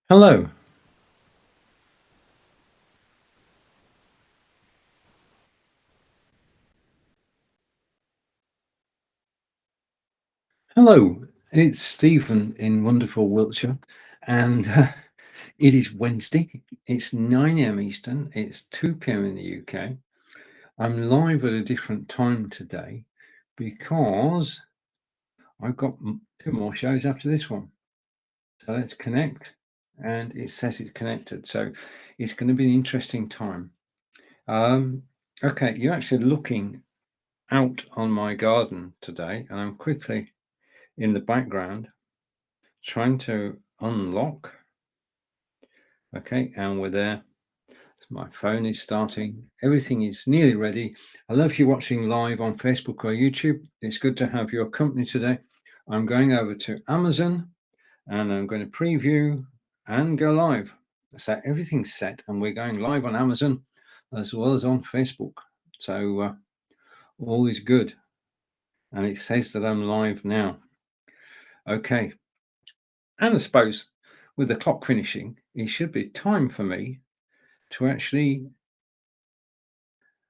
Hello. Hello. It's Stephen in wonderful Wiltshire, and it is Wednesday. It's 9 a.m. Eastern. It's 2 p.m. in the UK. I'm live at a different time today because I've got two more shows after this one. So let's connect. And it says it's connected. So it's going to be an interesting time. Um, okay, you're actually looking out on my garden today, and I'm quickly in the background trying to unlock. Okay, and we're there. My phone is starting. Everything is nearly ready. I love you watching live on Facebook or YouTube. It's good to have your company today. I'm going over to Amazon and I'm going to preview and go live. So everything's set and we're going live on Amazon as well as on Facebook. So all is good. And it says that I'm live now. Okay. And I suppose with the clock finishing, it should be time for me to actually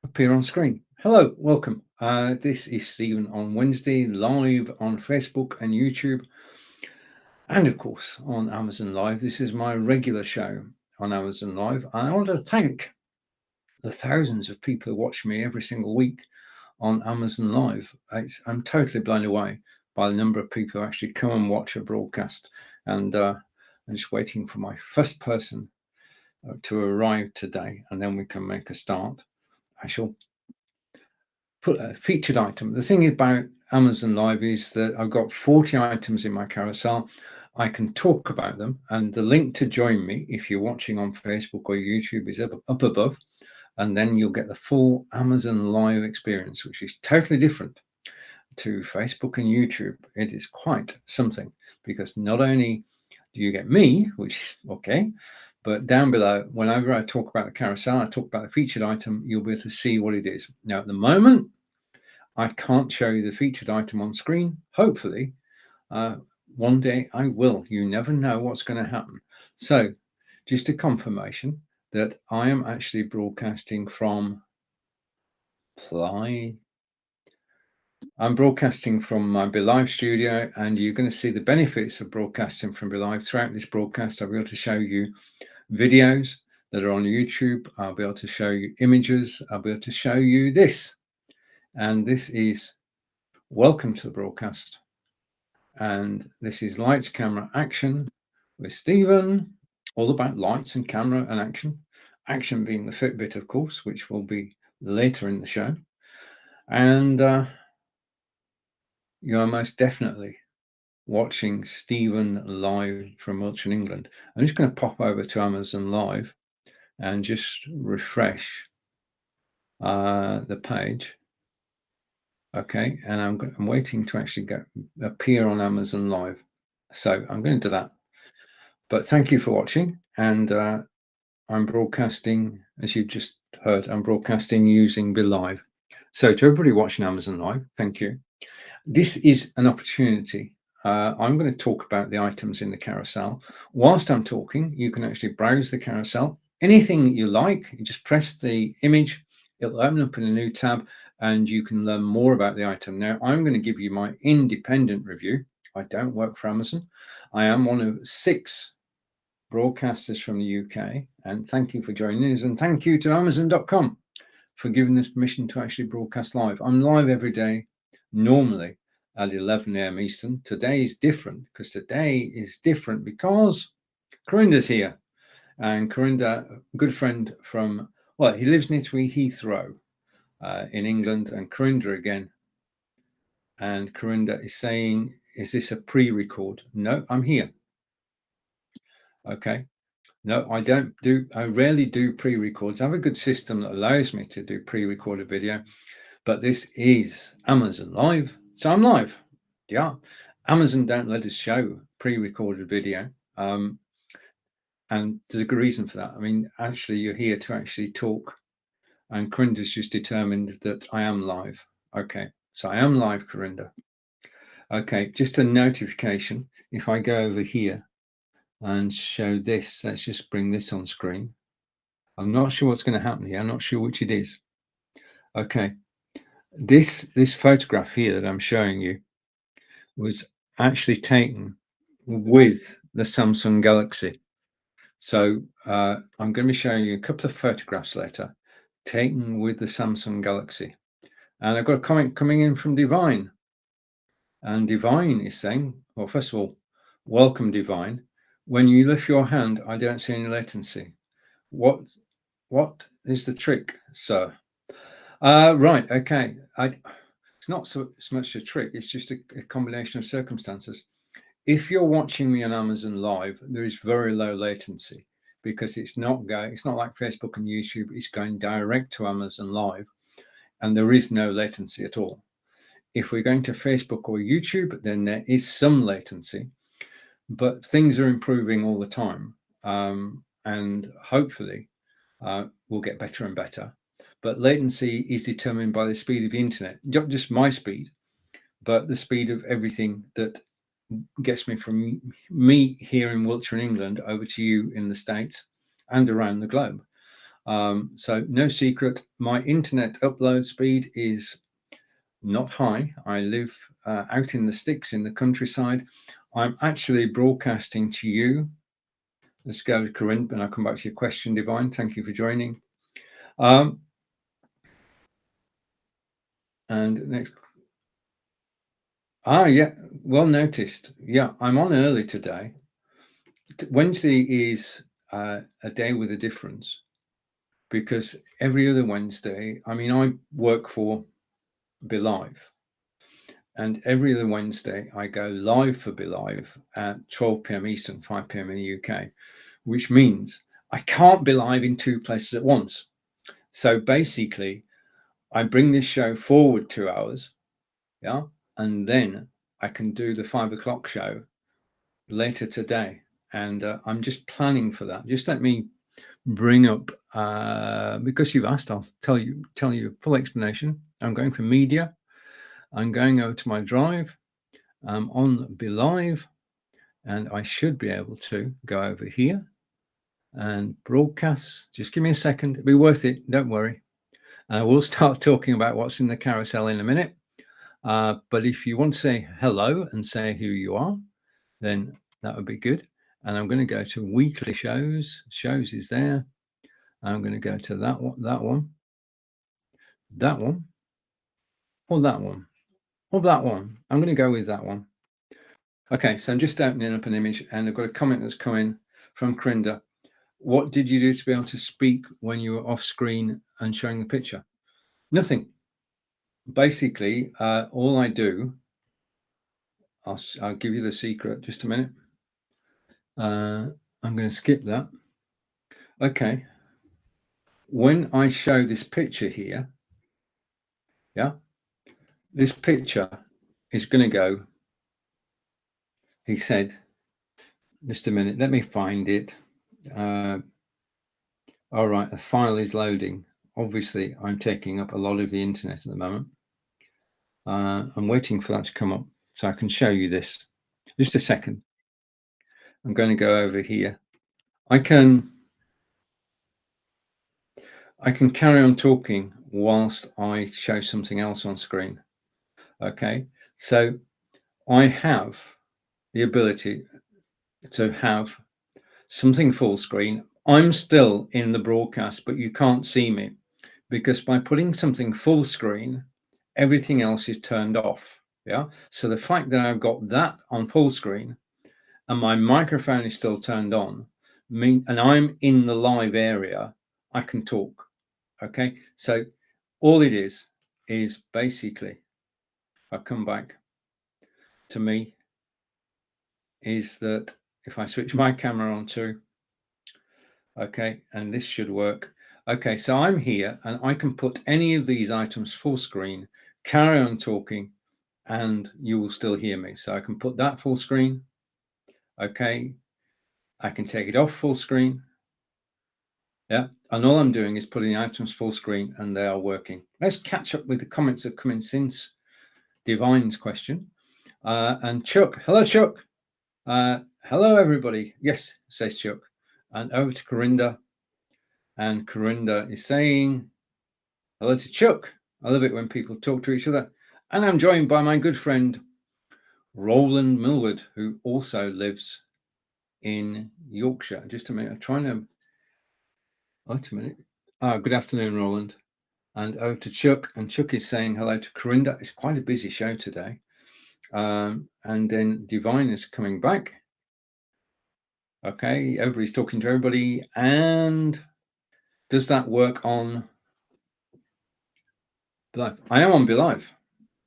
appear on screen. Hello, welcome. This is Stephen on Wednesday, live on Facebook and YouTube, and of course on Amazon Live. This is my regular show on Amazon Live. And I want to thank the thousands of people who watch me every single week on Amazon Live. I'm totally blown away by the number of people who actually come and watch a broadcast. And I'm just waiting for my first person to arrive today, and then we can make a start. I shall put a featured item. The thing about Amazon Live is that I've got 40 items in my carousel. I can talk about them, and the link to join me, if you're watching on Facebook or YouTube, is up above, and then you'll get the full Amazon Live experience, which is totally different to Facebook and YouTube. It is quite something, because not only do you get me, which is okay, but down below, whenever I talk about the carousel, I talk about the featured item, you'll be able to see what it is. Now, at the moment, I can't show you the featured item on screen. Hopefully, one day I will. You never know what's going to happen. So, just a confirmation that I am actually broadcasting from Ply. I'm broadcasting from my BeLive studio, and you're going to see the benefits of broadcasting from BeLive throughout this broadcast. I'll be able to show you videos that are on YouTube. I'll be able to show you images. I'll be able to show you this. And this is welcome to the broadcast. And this is Lights, Camera, Action with Stephen. All about lights and camera and action. Action being the Fitbit, of course, which will be later in the show. And you are most definitely watching Stephen live from Wiltshire, England. I'm just going to pop over to Amazon Live and just refresh the page. Okay, and I'm waiting to actually appear on Amazon Live. So I'm going to do that. But thank you for watching. And I'm broadcasting, as you've just heard, I'm broadcasting using BeLive. So to everybody watching Amazon Live, thank you. This is an opportunity. I'm going to talk about the items in the carousel. Whilst I'm talking, you can actually browse the carousel. Anything that you like, you just press the image, it'll open up in a new tab, and you can learn more about the item. Now, I'm going to give you my independent review. I don't work for Amazon. I am one of 6 broadcasters from the UK, and thank you for joining us, and thank you to Amazon.com for giving us permission to actually broadcast live. I'm live every day, normally at 11 a.m. Eastern. Today is different because Corinda's here, and Corinda, a good friend from, well, he lives near to Heathrow in England, and Corinda again. And Corinda is saying, is this a pre-record? No, I'm here. Okay. No, I rarely do pre-records. I have a good system that allows me to do pre-recorded video, but this is Amazon Live. So I'm live. Yeah. Amazon don't let us show pre-recorded video. And there's a good reason for that. I mean, actually, you're here to actually talk. And Corinda's just determined that I am live. Okay. So I am live, Corinda. Okay. Just a notification. If I go over here and show this. Let's just bring this on screen. I'm not sure what's going to happen here. I'm not sure which it is. Okay. This photograph here that I'm showing you was actually taken with the Samsung Galaxy. So I'm going to be showing you a couple of photographs later taken with the Samsung Galaxy. And I've got a comment coming in from Divine. And Divine is saying, well, first of all, welcome, Divine. When you lift your hand, I don't see any latency. What is the trick, sir? Right, okay. It's not so much a trick, it's just a combination of circumstances. If you're watching me on Amazon Live, there is very low latency because it's not like Facebook and YouTube, it's going direct to Amazon Live, and there is no latency at all. If we're going to Facebook or YouTube, then there is some latency, but things are improving all the time, and hopefully will get better and better. But latency is determined by the speed of the internet, not just my speed, but the speed of everything that gets me from me here in Wiltshire, England, over to you in the States and around the globe. So no secret, my internet upload speed is not high. I live out in the sticks in the countryside. I'm actually broadcasting to you. Let's go to Corinne, and I'll come back to your question, Divine. Thank you for joining. And next. Yeah, well noticed. Yeah, I'm on early today. Wednesday is a day with a difference because every other Wednesday, I mean, I work for Be Live, and every other Wednesday I go live for Be Live at 12 p.m. Eastern, 5 p.m. in the UK, which means I can't be live in two places at once. So basically, I bring this show forward 2 hours, yeah, and then I can do the 5 o'clock show later today. And I'm just planning for that. Just let me bring up, because you've asked, I'll tell you a full explanation. I'm going for media. I'm going over to my drive. I'm on Be Live, and I should be able to go over here and broadcast. Just give me a second. It'll be worth it. Don't worry. We'll start talking about what's in the carousel in a minute. But if you want to say hello and say who you are, then that would be good. And I'm going to go to weekly shows. Shows is there. I'm going to go to that one, or that one, or that one, or that one. I'm going to go with that one. Okay, so I'm just opening up an image, and I've got a comment that's coming from Krinda. What did you do to be able to speak when you were off screen and showing the picture? Nothing. Basically, all I do, I'll give you the secret. Just a minute. I'm going to skip that. Okay. When I show this picture here, yeah, this picture is going to go, he said, just a minute, let me find it. All right, a file is loading. Obviously, I'm taking up a lot of the internet at the moment. I'm waiting for that to come up so I can show you this. Just a second. I'm going to go over here. I can carry on talking whilst I show something else on screen. Okay, so I have the ability to have something full screen. I'm still in the broadcast, but you can't see me because by putting something full screen, everything else is turned off. Yeah. So the fact that I've got that on full screen and my microphone is still turned on, and I'm in the live area, I can talk. Okay. So all it is basically, I'll come back to me, is that if I switch my camera on too, okay, and this should work. Okay, so I'm here and I can put any of these items full screen, carry on talking, and you will still hear me. So I can put that full screen. Okay, I can take it off full screen. Yeah, and all I'm doing is putting the items full screen and they are working. Let's catch up with the comments that come in since Divine's question. And Chuck, hello Chuck. Hello, everybody. Yes, says Chuck. And over to Corinda. And Corinda is saying hello to Chuck. I love it when people talk to each other. And I'm joined by my good friend, Roland Millward, who also lives in Yorkshire. Just a minute. I'm trying to... Wait a minute. Good afternoon, Roland. And over to Chuck. And Chuck is saying hello to Corinda. It's quite a busy show today. And then Divine is coming back. Okay, everybody's talking to everybody. And does that work on BeLive? I am on BeLive.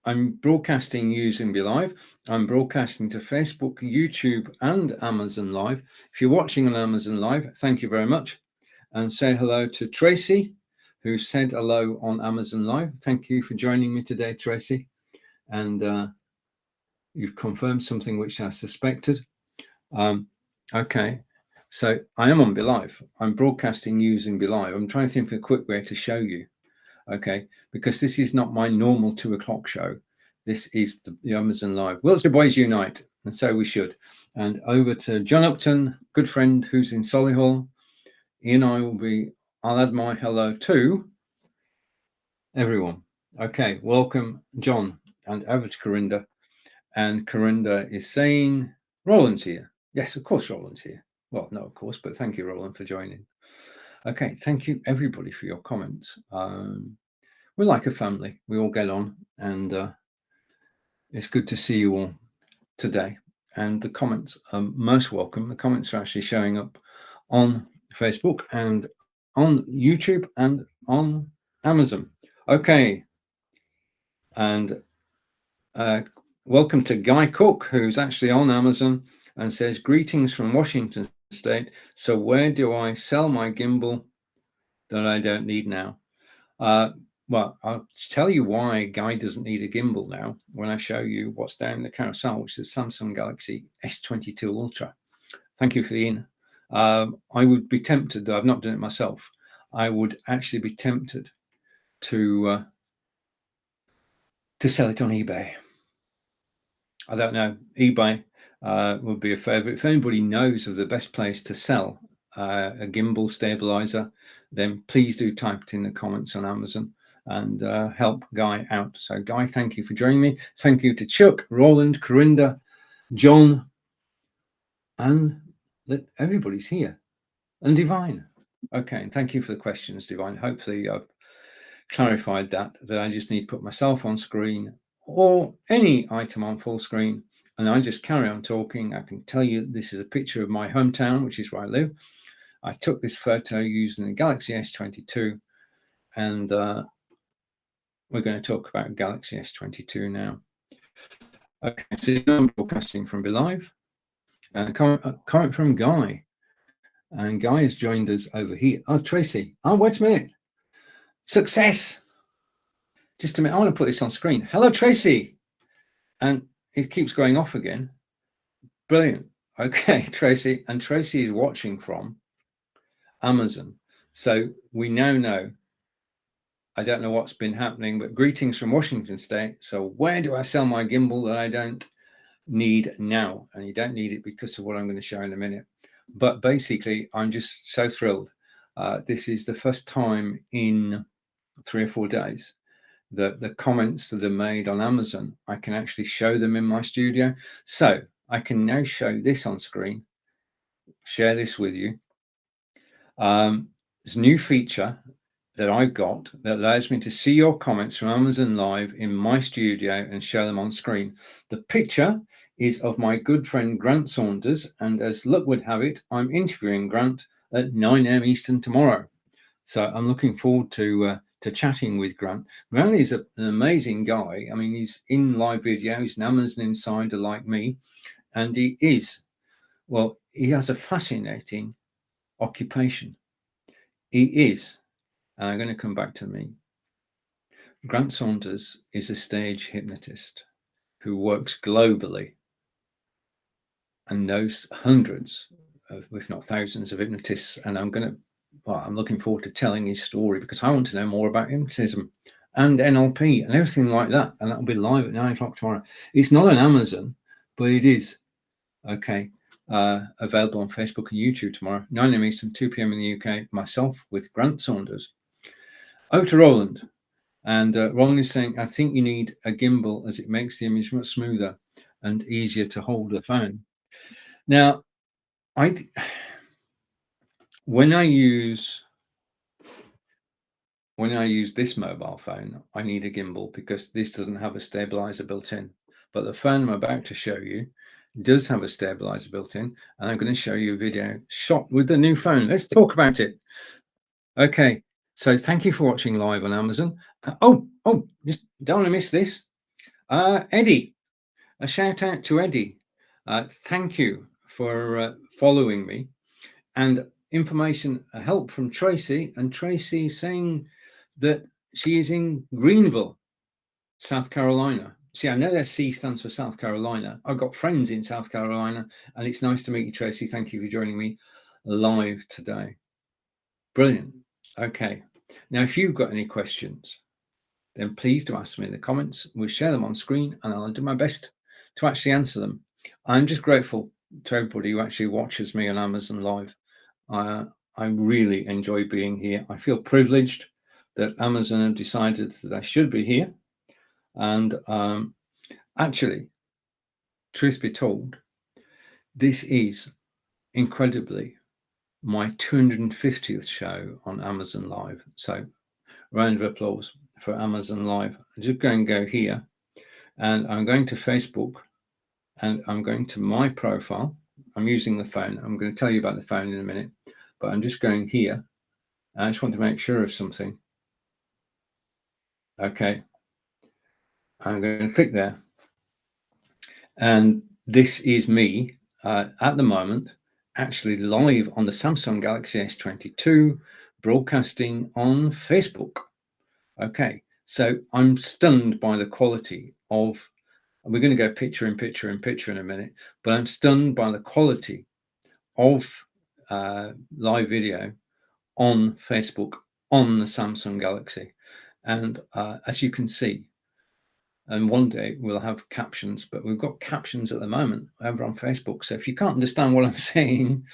I'm broadcasting using BeLive. I'm broadcasting to Facebook, YouTube, and Amazon Live. If you're watching on Amazon Live, thank you very much. And say hello to Tracy, who said hello on Amazon Live. Thank you for joining me today, Tracy. And you've confirmed something which I suspected. Okay, so I am on BeLive. I'm broadcasting using BeLive. I'm trying to think of a quick way to show you. Okay, because this is not my normal 2 o'clock show. This is the Amazon Live. Wiltshire Boys Unite, and so we should. And over to John Upton, good friend who's in Solihull. Ian, I'll add my hello to everyone. Okay, welcome, John. And over to Corinda. And Corinda is saying, Roland's here. Yes, of course, Roland's here. Well, no, of course, but thank you, Roland, for joining. Okay, thank you, everybody, for your comments. We're like a family. We all get on, and it's good to see you all today. And the comments are most welcome. The comments are actually showing up on Facebook and on YouTube and on Amazon. Okay. And welcome to Guy Cook, who's actually on Amazon and says, greetings from Washington State. So where do I sell my gimbal that I don't need now? Well, I'll tell you why Guy doesn't need a gimbal now when I show you what's down the carousel, which is Samsung Galaxy S22 Ultra. Thank you for the in. I would be tempted, though I've not done it myself, I would actually be tempted to sell it on eBay. I don't know. eBay would be a favourite. If anybody knows of the best place to sell a gimbal stabilizer, then please do type it in the comments on Amazon and help Guy out. So Guy, thank you for joining me. Thank you to Chuck, Roland, Corinda, John, and everybody's here. And Divine. Okay, and thank you for the questions, Divine. Hopefully I've clarified that I just need to put myself on screen or any item on full screen, and I just carry on talking. I can tell you this is a picture of my hometown, which is where I live. I took this photo using the Galaxy S22, and we're going to talk about Galaxy S22 now. Okay, so I'm broadcasting from BeLive, and a comment from Guy. And Guy has joined us over here. Oh, Tracy. Oh, wait a minute. Success. Just a minute. I want to put this on screen. Hello, Tracy. And it keeps going off again. Brilliant. Okay, Tracy. And Tracy is watching from Amazon. So we now know. I don't know what's been happening, but greetings from Washington State. So where do I sell my gimbal that I don't need now? And you don't need it because of what I'm going to show in a minute. But basically, I'm just so thrilled. This is the first time in 3 or 4 days that the comments that are made on Amazon, I can actually show them in my studio. So I can now show this on screen, share this with you. There's a new feature that I've got that allows me to see your comments from Amazon Live in my studio and show them on screen. The picture is of my good friend Grant Saunders, and as luck would have it, I'm interviewing Grant at 9 a.m. Eastern tomorrow. So I'm looking forward to chatting with Grant. Grant is an amazing guy. I mean, he's in live video. He's an Amazon insider like me, and he has a fascinating occupation. He is, and I'm going to come back to me. Grant Saunders is a stage hypnotist who works globally and knows hundreds of, if not thousands, of hypnotists. And I'm looking forward to telling his story because I want to know more about hypnotism and NLP and everything like that. And that'll be live at 9 o'clock tomorrow. It's not on Amazon, but it is. Okay. available on Facebook and YouTube tomorrow, 9 a.m. Eastern, 2 p.m. in the UK, myself with Grant Saunders. Over to Roland. And Roland is saying, I think you need a gimbal as it makes the image much smoother and easier to hold the phone. Now, when I use this mobile phone, I need a gimbal because this doesn't have a stabilizer built in. But the phone I'm about to show you does have a stabilizer built in, and I'm going to show you a video shot with the new phone. Let's talk about it. Okay, so thank you for watching live on Amazon. Just don't want to miss this. Eddie, a shout out to Eddie. Thank you for following me. And information, help from Tracy, and Tracy saying that she is in Greenville, South Carolina. See, I know that C stands for South Carolina. I've got friends in South Carolina, and it's nice to meet you, Tracy. Thank you for joining me live today. Brilliant. Okay. Now, if you've got any questions, then please do ask me in the comments. We'll share them on screen, and I'll do my best to actually answer them. I'm just grateful to everybody who actually watches me on Amazon Live. I really enjoy being here. I feel privileged that Amazon have decided that I should be here. And actually, truth be told, this is incredibly my 250th show on Amazon Live. So round of applause for Amazon Live. I'm just going to go here, and I'm going to Facebook, and I'm going to my profile. I'm using the phone. I'm going to tell you about the phone in a minute, but I'm just going here. I just want to make sure of something. Okay. I'm going to click there. And this is me at the moment, actually live on the Samsung Galaxy S22, broadcasting on Facebook. Okay, so I'm stunned by the quality of, we're going to go picture in picture in picture in a minute, but I'm stunned by the quality of live video on Facebook on the Samsung Galaxy. And as you can see, and one day we'll have captions, but we've got captions at the moment over on Facebook. So if you can't understand what I'm saying,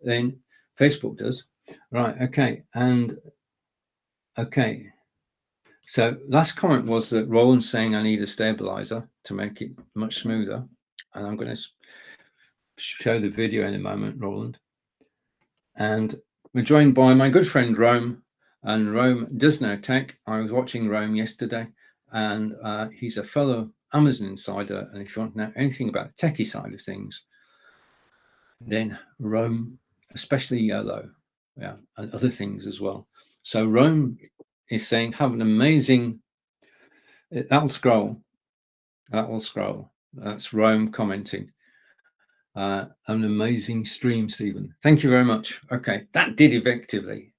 then Facebook does. Right, okay. And okay. So last comment was that Roland's saying I need a stabilizer to make it much smoother. And I'm going to show the video in a moment, Roland. And we're joined by my good friend Rome. And Rome does know tech. I was watching Rome yesterday, and he's a fellow Amazon insider. And if you want to know anything about the techie side of things, then Rome, especially yellow, yeah, and other things as well. So Rome is saying, have an amazing, that'll scroll. That's Rome commenting. An amazing stream, Stephen. Thank you very much. Okay, that did effectively.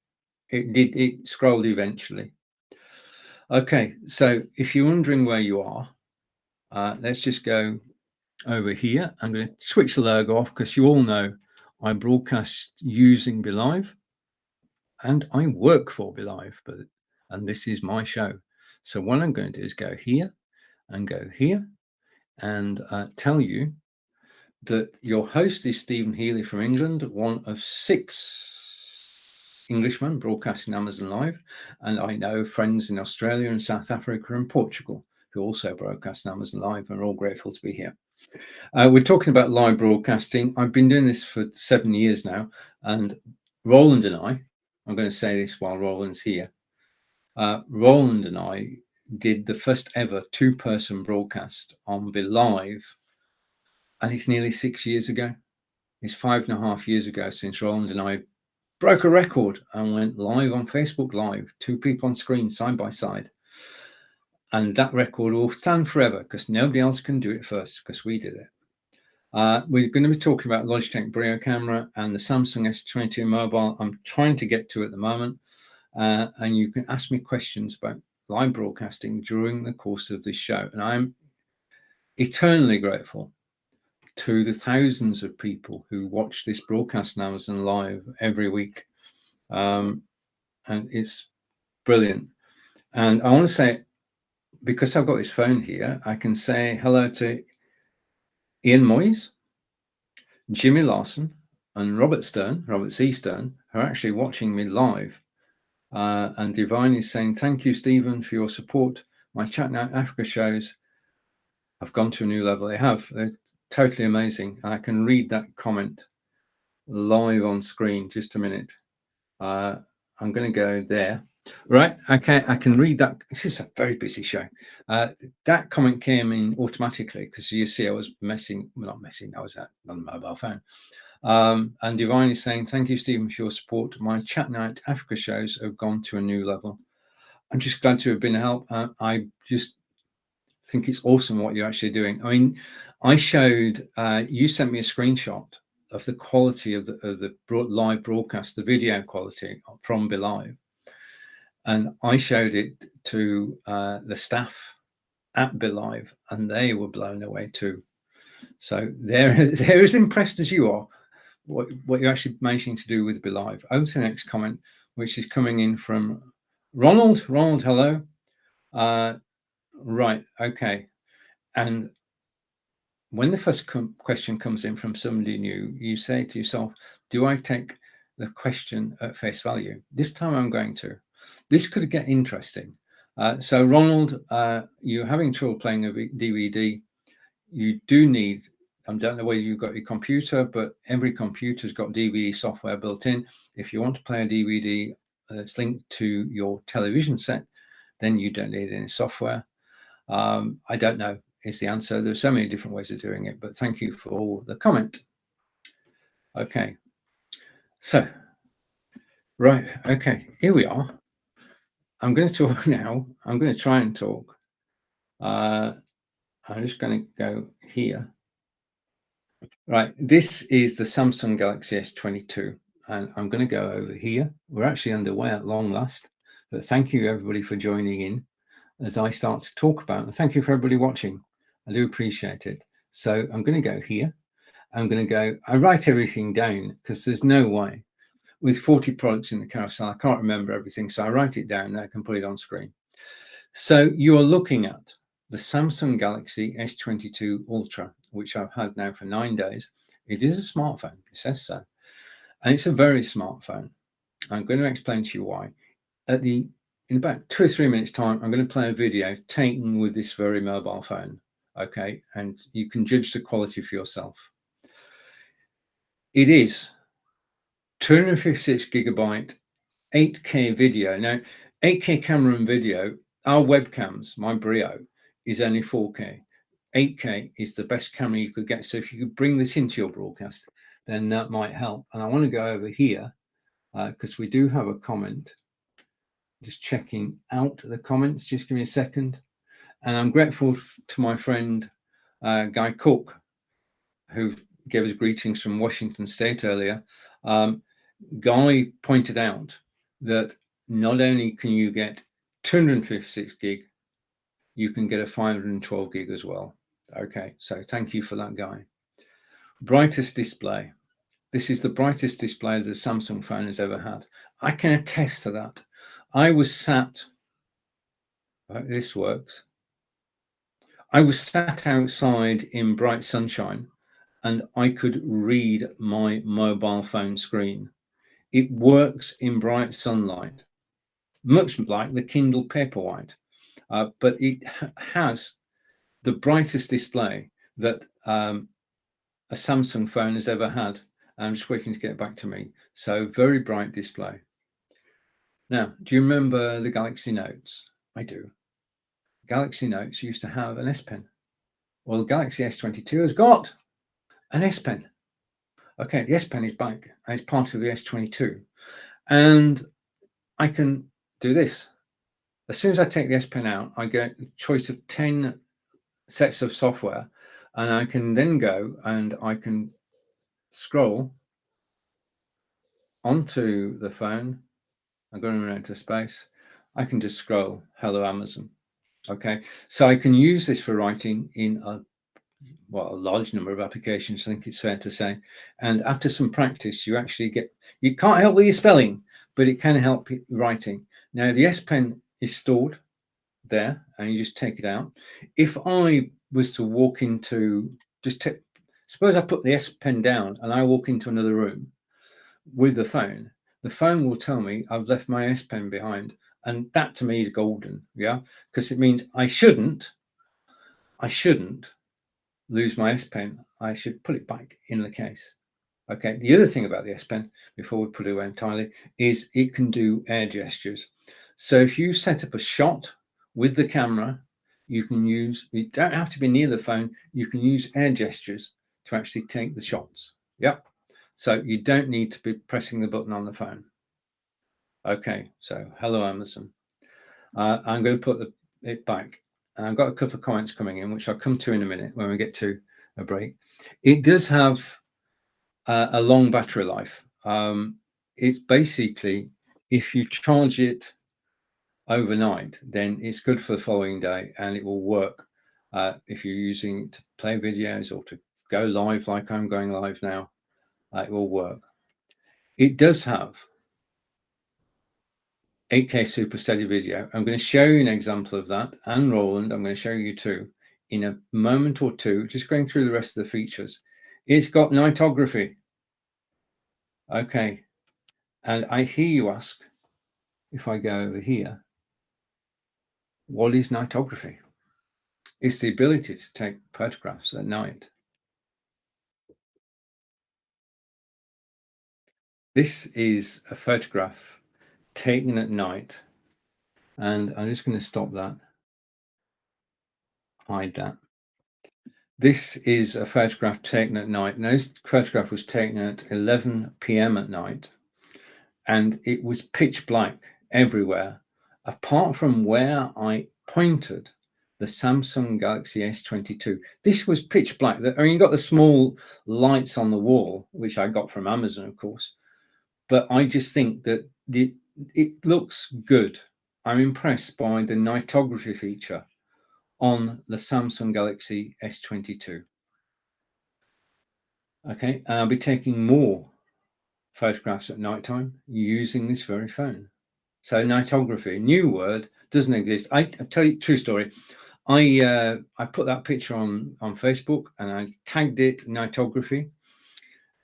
It scrolled eventually. Okay, so if you're wondering where you are, let's just go over here. I'm going to switch the logo off because you all know I broadcast using BeLive and I work for BeLive, and this is my show. So what I'm going to do is go here and go here and tell you that your host is Stephen Healey from England, one of 6 Englishmen broadcasting Amazon Live, and I know friends in Australia and South Africa and Portugal who also broadcast Amazon Live, and are all grateful to be here. We're talking about live broadcasting. I've been doing this for 7 years now, and Roland and I'm going to say this while Roland's here, Roland and I did the first ever 2-person broadcast on BeLive, and it's nearly 6 years ago. It's 5.5 years ago since Roland and I broke a record and went live on Facebook Live, 2 people on screen side by side. And that record will stand forever because nobody else can do it first, because we did it. We're going to be talking about Logitech Brio camera and the Samsung S22 mobile I'm trying to get to at the moment. And you can ask me questions about live broadcasting during the course of this show. And I'm eternally grateful to the thousands of people who watch this broadcast now as live every week. And it's brilliant. And I want to say, because I've got this phone here, I can say hello to Ian Moyes. Jimmy Larson and Robert C. Stern, are actually watching me live. And Divine is saying, thank you, Stephen, for your support. My Chat Night Africa shows have gone to a new level. They have. They're totally amazing. And I can read that comment live on screen. Just a minute. I'm going to go there. Right. Okay. I can read that. This is a very busy show. That comment came in automatically because you see I was messing. Well, not messing. I was on the mobile phone. And Divine is saying, thank you, Stephen, for your support. My Chat Night Africa shows have gone to a new level. I'm just glad to have been a help. I just think it's awesome what you're actually doing. I mean, I showed, you sent me a screenshot of the quality of the live broadcast, the video quality from BeLive. And I showed it to the staff at BeLive, and they were blown away too. So they're as impressed as you are what you're actually managing to do with BeLive. Over to the next comment, which is coming in from Ronald. Ronald, hello. Right, okay. And when the first question comes in from somebody new, you say to yourself, do I take the question at face value? This time I'm going to. This could get interesting. So Ronald, you're having trouble playing a DVD. You do need, I don't know whether you've got your computer, but every computer's got DVD software built in. If you want to play a DVD that's linked to your television set, then you don't need any software. I don't know is the answer. There's so many different ways of doing it, but thank you for the comment. Okay. So, right. Okay. Here we are. I'm going to talk now. I'm going to try and talk. I'm just going to go here. Right. This is the Samsung Galaxy S22, and I'm going to go over here. We're actually underway at long last, but thank you everybody for joining in as I start to talk about, and thank you for everybody watching. I do appreciate it. So I'm going to go here. I'm going to go, I write everything down because there's no way with 40 products in the carousel, I can't remember everything. So I write it down and I can put it on screen. So you are looking at the Samsung Galaxy S22 Ultra, which I've had now for 9 days. It is a smartphone, it says so. And it's a very smartphone. I'm going to explain to you why. In about 2 or 3 minutes time, I'm going to play a video taken with this very mobile phone. Okay. And you can judge the quality for yourself. It is 256 gigabyte 8K video. Now, 8K camera and video, our webcams, my Brio, is only 4K. 8K is the best camera you could get. So if you could bring this into your broadcast, then that might help. And I want to go over here because we do have a comment. Just checking out the comments. Just give me a second. And I'm grateful to my friend, Guy Cook, who gave us greetings from Washington State earlier. Guy pointed out that not only can you get 256 gig, you can get a 512 gig as well. Okay, so thank you for that, Guy. Brightest display. This is the brightest display that a Samsung phone has ever had. I can attest to that. I was sat, this works. I was sat outside in bright sunshine and I could read my mobile phone screen. It works in bright sunlight, much like the Kindle Paperwhite, but it has the brightest display that a Samsung phone has ever had. I'm just waiting to get back to me. So very bright display. Now, do you remember the Galaxy Notes? I do. Galaxy Notes used to have an S Pen. Well, the Galaxy S22 has got an S Pen. Okay, the S Pen is back and it's part of the S22. And I can do this. As soon as I take the S Pen out, I get a choice of 10 sets of software, and I can then go and I can scroll onto the phone. I'm going to run into space. I can just scroll, hello, Amazon. Okay, so I can use this for writing in a large number of applications, I think it's fair to say. And after some practice, you actually get, you can't help with your spelling, but it can help writing. Now, the S Pen is stored there, and you just take it out. If I was to walk into, just Suppose I put the S Pen down and I walk into another room with the phone will tell me I've left my S Pen behind. And that to me is golden, yeah? Because it means I shouldn't lose my S Pen. I should put it back in the case. Okay, the other thing about the S Pen, before we put it away entirely, is it can do air gestures. So if you set up a shot with the camera, you don't have to be near the phone, you can use air gestures to actually take the shots. Yep. So you don't need to be pressing the button on the phone. Okay, so hello, Amazon. I'm going to put it back. I've got a couple of comments coming in, which I'll come to in a minute when we get to a break. It does have a long battery life. It's basically, if you charge it overnight, then it's good for the following day and it will work. If you're using it to play videos or to go live like I'm going live now, it will work. It does have 8K Super Steady video. I'm going to show you an example of that, and Roland, I'm going to show you too in a moment or two, just going through the rest of the features. It's got nightography. Okay, and I hear you ask, if I go over here, what is nightography? It's the ability to take photographs at night. This is a photograph taken at night, and I'm just going to stop that, hide that. This is a photograph taken at night. Now, this photograph was taken at 11 p.m. at night, and it was pitch black everywhere, apart from where I pointed the Samsung Galaxy S22. This was pitch black. I mean, you got the small lights on the wall, which I got from Amazon, of course, but I just think that it looks good. I'm impressed by the nightography feature on the Samsung Galaxy S22. Okay, and I'll be taking more photographs at nighttime using this very phone. So nightography, new word, doesn't exist. I tell you, true story. I put that picture on Facebook and I tagged it nightography,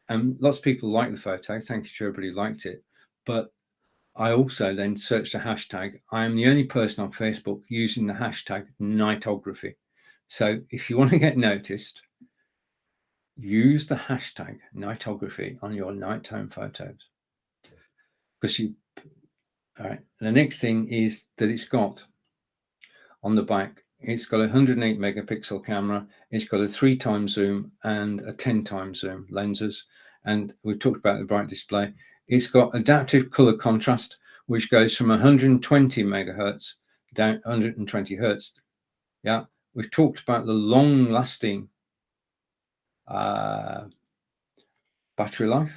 and lots of people liked the photo. Thank you to everybody who liked it. But I also then searched a hashtag. I am the only person on Facebook using the hashtag nightography. So if you want to get noticed, use the hashtag nightography on your nighttime photos. Because all right. The next thing is that it's got on the back, it's got a 108 megapixel camera, it's got a 3x zoom and a 10x zoom lenses. And we've talked about the bright display. It's got adaptive color contrast, which goes from 120 megahertz down 120 hertz. Yeah, we've talked about the long lasting battery life.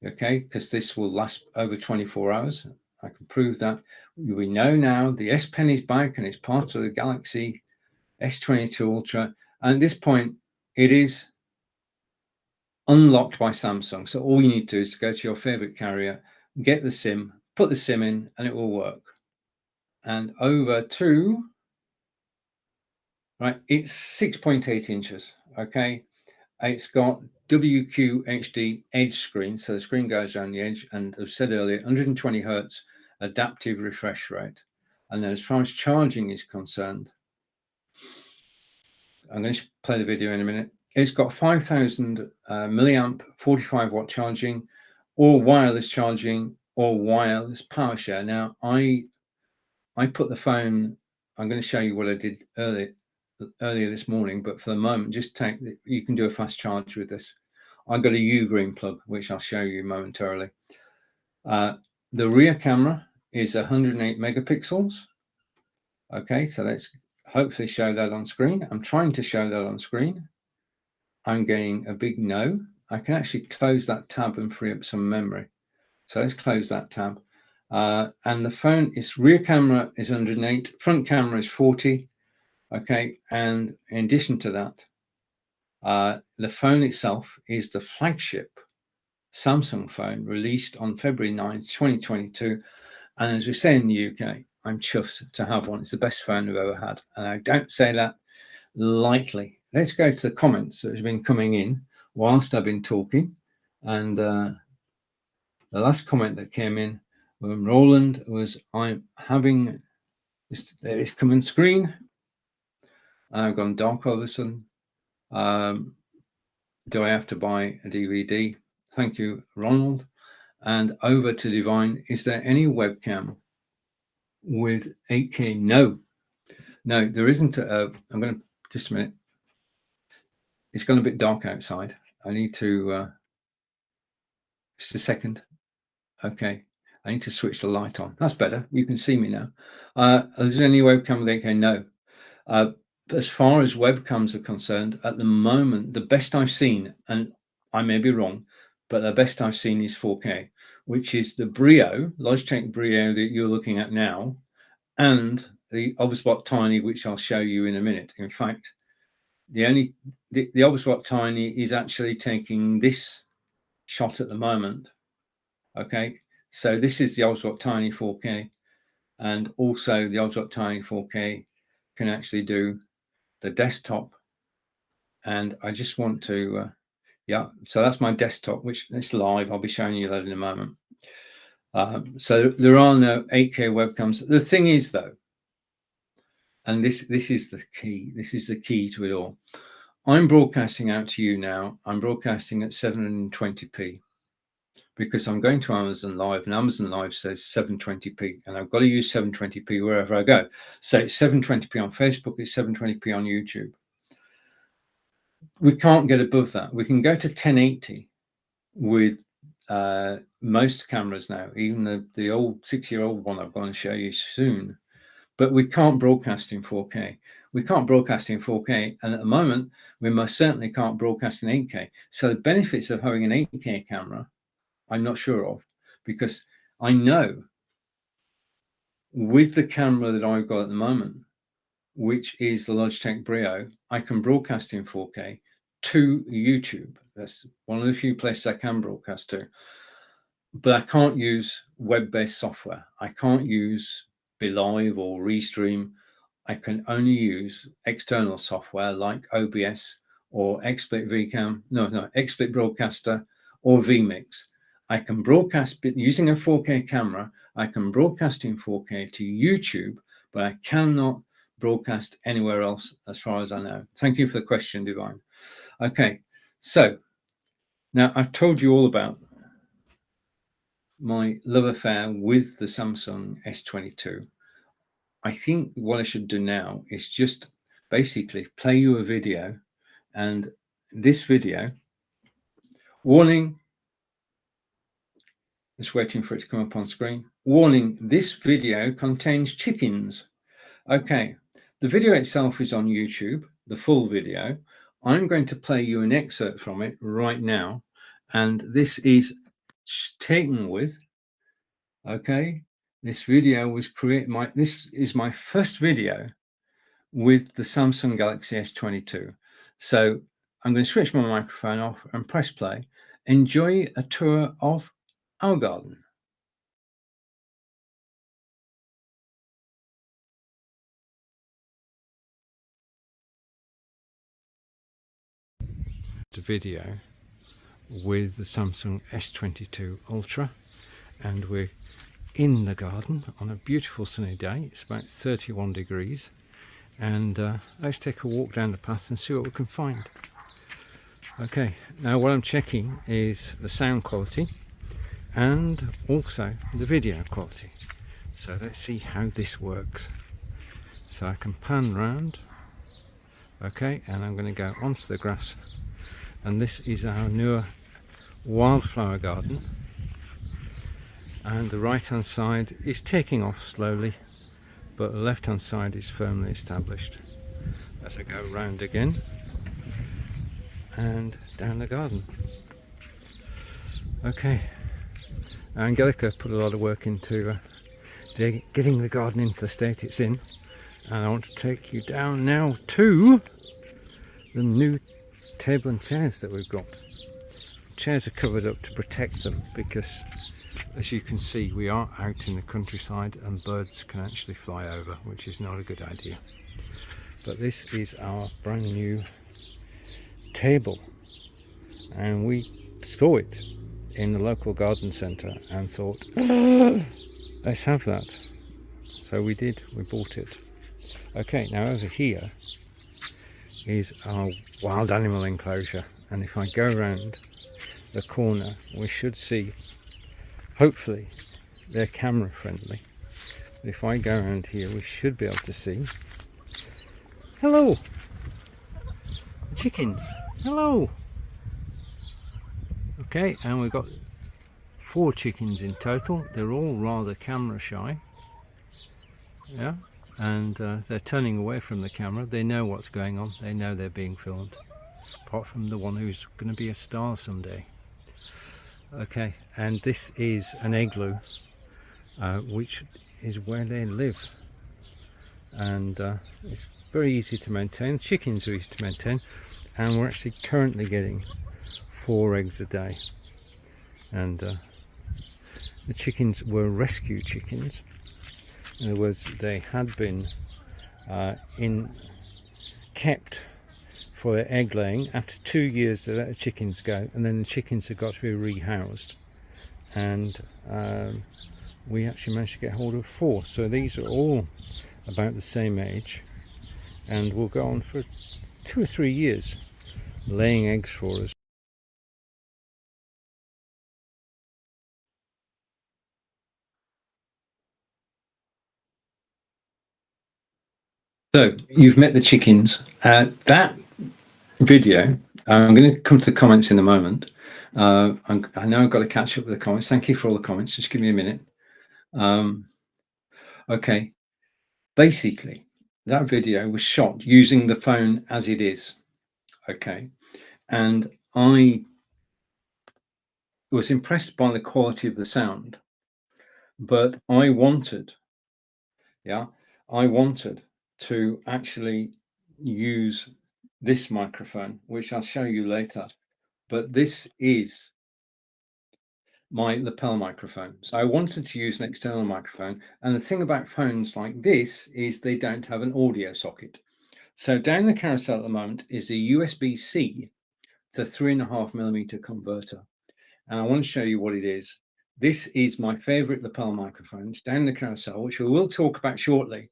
Okay, because this will last over 24 hours. I can prove that. We know now the S Pen is back and it's part of the Galaxy S22 Ultra. And at this point, it is unlocked by Samsung. So all you need to do is to go to your favorite carrier, get the SIM, put the SIM in, and it will work. And over to, right, it's 6.8 inches. Okay, it's got WQHD edge screen, so the screen goes around the edge, and as I said earlier, 120 hertz adaptive refresh rate. And then as far as charging is concerned, I'm going to play the video in a minute. It's got 5,000 milliamp 45 watt charging, or wireless charging, or wireless power share. Now, I put the phone, I'm going to show you what I did earlier this morning, but for the moment, you can do a fast charge with this. I've got a U-green plug, which I'll show you momentarily. The rear camera is 108 megapixels. Okay, so let's hopefully show that on screen. I'm trying to show that on screen. I'm getting a big no. I can actually close that tab and free up some memory. So let's close that tab. And the phone, its rear camera is 108, front camera is 40. Okay, and in addition to that, the phone itself is the flagship Samsung phone released on February 9th, 2022. And as we say in the UK, I'm chuffed to have one. It's the best phone I've ever had. And I don't say that lightly. let's go to the comments that have been coming in whilst I've been talking. And the last comment that came in from Roland was, I'm having this, there is coming screen. I've gone dark all of a sudden. Do I have to buy a DVD? Thank you, Ronald. And over to Divine. Is there any webcam with 8K? No, there isn't. I'm going to just a minute. It's gone a bit dark outside. I need to just a second. Okay, I need to switch the light on. That's better. You can see me now. Is there any webcam with 8K? No. As far as webcams are concerned, at the moment, the best I've seen, and I may be wrong, but the best I've seen is 4K, which is the Brio, Logitech Brio that you're looking at now, and the Obspot Tiny, which I'll show you in a minute. In fact, the Obspot Tiny is actually taking this shot at the moment. Okay, so this is the Obspot Tiny 4K, and also the Obspot Tiny 4K can actually do the desktop. And I just want to so that's my desktop, which is live. I'll be showing you that in a moment. So there are no 8K webcams. The thing is, though, and this is the key. This is the key to it all. I'm broadcasting out to you now. I'm broadcasting at 720p because I'm going to Amazon Live, and Amazon Live says 720p, and I've got to use 720p wherever I go. So it's 720p on Facebook. It's 720p on YouTube. We can't get above that. We can go to 1080 with most cameras now, even the old 6-year-old one I'm going to show you soon. But we can't broadcast in 4K. We can't broadcast in 4K. And at the moment, we most certainly can't broadcast in 8K. So the benefits of having an 8K camera, I'm not sure of, because I know with the camera that I've got at the moment, which is the Logitech Brio, I can broadcast in 4K to YouTube. That's one of the few places I can broadcast to. But I can't use web-based software. I can't use BeLive or Restream. I can only use external software like OBS or XSplit VCam, XSplit Broadcaster or vMix. I can broadcast using a 4K camera. I can broadcast in 4K to YouTube, but I cannot broadcast anywhere else as far as I know. Thank you for the question, Divine. Okay, so now I've told you all about my love affair with the Samsung S22. I think what I should do now is just basically play you a video, and this video, warning, just waiting for it to come up on screen. Warning, this video contains chickens. Okay, the video itself is on YouTube, the full video. I'm going to play you an excerpt from it right now. And this is taken with, okay, this video was this is my first video with the Samsung Galaxy S22. So I'm going to switch my microphone off and press play. Enjoy a tour of our garden. The video with the Samsung S22 Ultra, and we're in the garden on a beautiful sunny day. It's about 31 degrees, and let's take a walk down the path and see what we can find. Okay, now what I'm checking is the sound quality and also the video quality. So let's see how this works. So I can pan round, okay, and I'm going to go onto the grass, and this is our newer wildflower garden, and the right hand side is taking off slowly, but the left hand side is firmly established. As I go round again and down the garden. Okay, Angelica put a lot of work into getting the garden into the state it's in, and I want to take you down now to the new table and chairs that we've got. Chairs are covered up to protect them because, as you can see, we are out in the countryside and birds can actually fly over, which is not a good idea. But this is our brand new table, and we saw it in the local garden centre and thought, let's have that. So we did, we bought it. Okay, now over here is our wild animal enclosure, and if I go around the corner we should see, hopefully they're camera friendly, but if I go around here we should be able to see, hello chickens, hello. Okay, and we've got 4 chickens in total. They're all rather camera shy, yeah, and they're turning away from the camera. They know what's going on, they know they're being filmed, apart from the one who's going to be a star someday. Okay, and this is an igloo, which is where they live, and it's very easy to maintain. Chickens are easy to maintain, and we're actually currently getting 4 eggs a day, and the chickens were rescue chickens. In other words, they had been kept for their egg laying. After 2 years they let the chickens go, and then the chickens have got to be rehoused, and we actually managed to get hold of 4. So these are all about the same age and will go on for 2 or 3 years laying eggs for us. So you've met the chickens. That video, I'm going to come to the comments in a moment. I know I've got to catch up with the comments. Thank you for all the comments. Just give me a minute. Okay, basically that video was shot using the phone as it is. Okay, and I was impressed by the quality of the sound, but I wanted to actually use this microphone, which I'll show you later, but this is my lapel microphone. So I wanted to use an external microphone, and the thing about phones like this is they don't have an audio socket. So down the carousel at the moment is a USB-C to 3.5mm converter, and I want to show you what it is. This is my favorite lapel microphones down the carousel, which we will talk about shortly.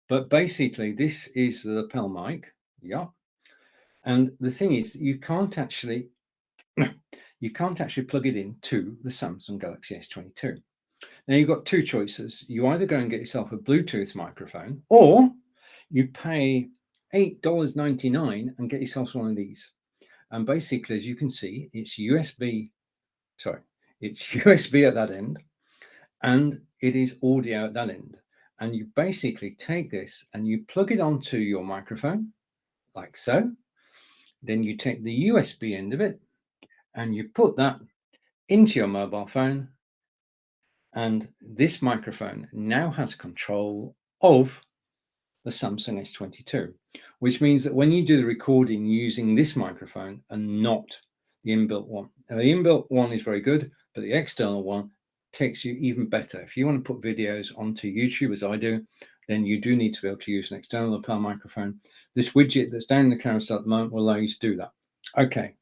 But basically this is the lapel mic, yeah. And the thing is, you can't actually plug it into the Samsung Galaxy S22. Now you've got 2 choices. You either go and get yourself a Bluetooth microphone, or you pay $8.99 and get yourself one of these. And basically, as you can see, it's USB at that end, and it is audio at that end. And you basically take this and you plug it onto your microphone, like so. Then you take the USB end of it and you put that into your mobile phone, and this microphone now has control of the Samsung S22, which means that when you do the recording using this microphone and not the inbuilt one, now the inbuilt one is very good, but the external one takes you even better. If you want to put videos onto YouTube, as I do, then you do need to be able to use an external lapel microphone. This widget that's down in the carousel at the moment will allow you to do that. Okay,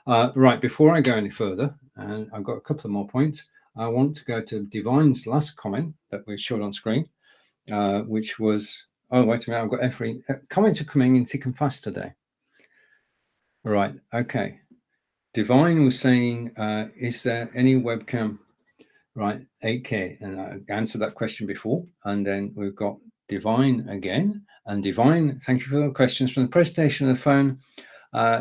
right, before I go any further, and I've got a couple of more points, I want to go to Divine's last comment that we showed on screen, which was, oh, wait a minute, I've got every, comments are coming in thick and fast today. Right, okay. Divine was saying, is there any webcam, right, 8K? And I answered that question before. And then we've got Divine again. And Divine, thank you for the questions. From the presentation of the phone,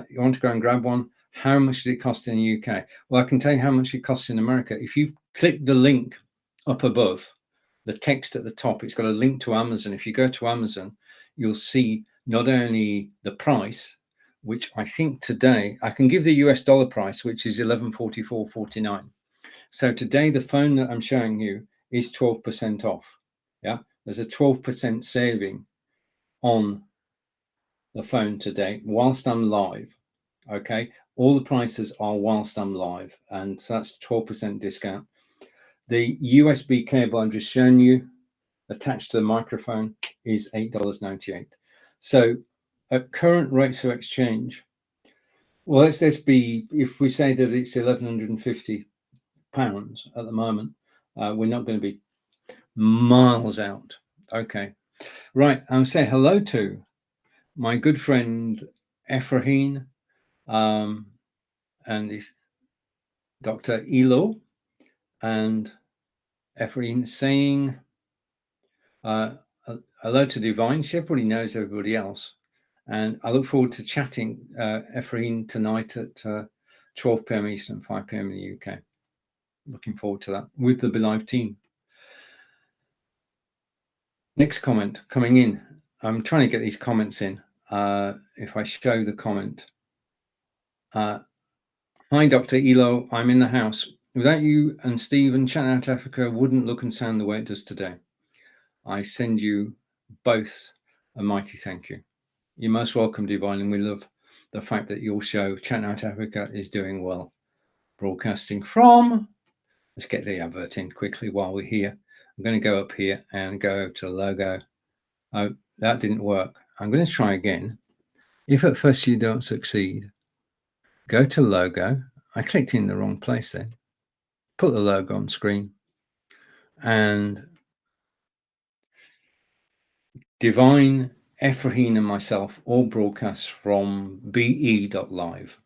you want to go and grab one. How much does it cost in the UK? Well, I can tell you how much it costs in America. If you click the link up above, the text at the top, it's got a link to Amazon. If you go to Amazon, you'll see not only the price, which I think today, I can give the US dollar price, which is $1144.49. So today, the phone that I'm showing you is 12% off. Yeah, there's a 12% saving on the phone today whilst I'm live. Okay, all the prices are whilst I'm live, and so that's 12% discount. The USB cable I'm just showing you attached to the microphone is $8.98. So at current rates of exchange, Well, let's be, if we say that it's £1,150 at the moment, we're not going to be miles out. Okay, right. I'll say hello to my good friend Ephraim, and his Dr. Elo, and Ephraim saying hello to Divine. She everybody knows everybody else, and I look forward to chatting Ephraim tonight at 12 p.m. Eastern, 5 p.m. in the UK. Looking forward to that with the Be Live team. Next comment coming in. I'm trying to get these comments in. If I show the comment. Hi, Dr. Elo. I'm in the house. Without you and Stephen, Chat Out Africa wouldn't look and sound the way it does today. I send you both a mighty thank you. You're most welcome, Divine, and we love the fact that your show, Chat Out Africa, is doing well. Broadcasting from, let's get the advert in quickly while we're here. I'm going to go up here and go to logo. Oh, that didn't work. I'm going to try again. If at first you don't succeed, go to logo. I clicked in the wrong place then. Put the logo on screen. And Divine, Ephraim, and myself all broadcast from be.live.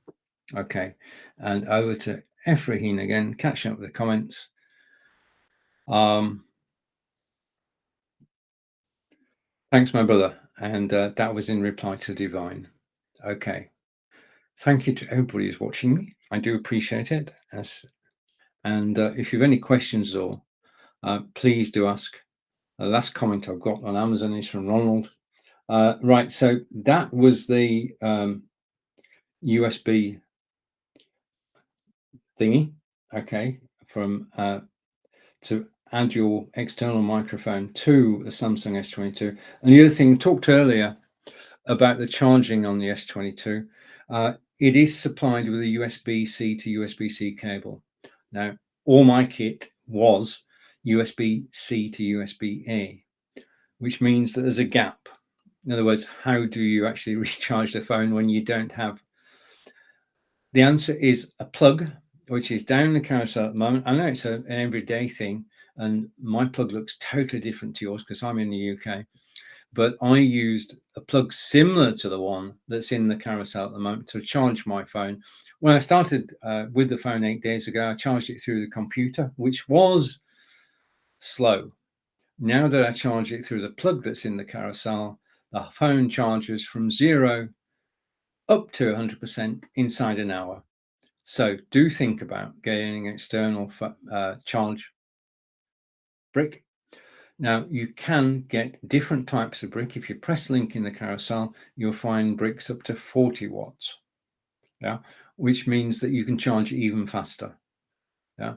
Okay. And over to Ephraim again, catching up with the comments. Thanks, my brother. And that was in reply to Divine. Okay. Thank you to everybody who's watching me. I do appreciate it. And if you have any questions or please do ask. The last comment I've got on Amazon is from Ronald. Right, so that was the USB thingy. Okay, from to add your external microphone to the Samsung S22. And the other thing, talked earlier about the charging on the S22. It is supplied with a USB-C to USB-C cable. Now, all my kit was USB-C to USB-A, which means that there's a gap. In other words, how do you actually recharge the phone when you don't have? The answer is a plug, which is down the carousel at the moment. I know it's an everyday thing, and my plug looks totally different to yours because I'm in the UK. But I used a plug similar to the one that's in the carousel at the moment to charge my phone. When I started with the phone 8 days ago, I charged it through the computer, which was slow. Now that I charge it through the plug that's in the carousel, the phone charges from 0 up to 100% inside an hour. So do think about getting an external charge brick. Now, you can get different types of brick. If you press link in the carousel, you'll find bricks up to 40 watts, yeah, which means that you can charge even faster. Yeah,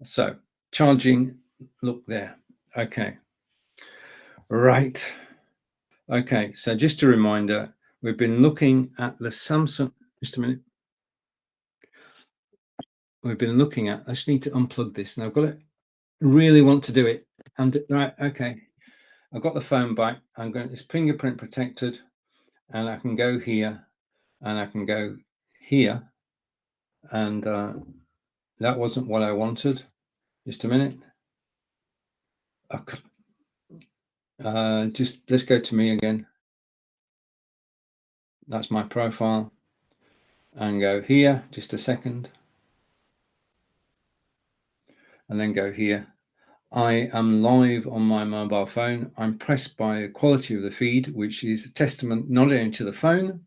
so charging, look there. Okay, right. Okay, so just a reminder, we've been looking at the Samsung, just a minute. We've been looking at, I just need to unplug this. Now I've got to really want to do it. And right, okay. I've got the phone back. I'm going, it's fingerprint protected, and I can go here and I can go here. And that wasn't what I wanted. Just a minute. Just let's go to me again. That's my profile. And go here, just a second. And then go here. I am live on my mobile phone. I'm pressed by the quality of the feed, which is a testament not only to the phone,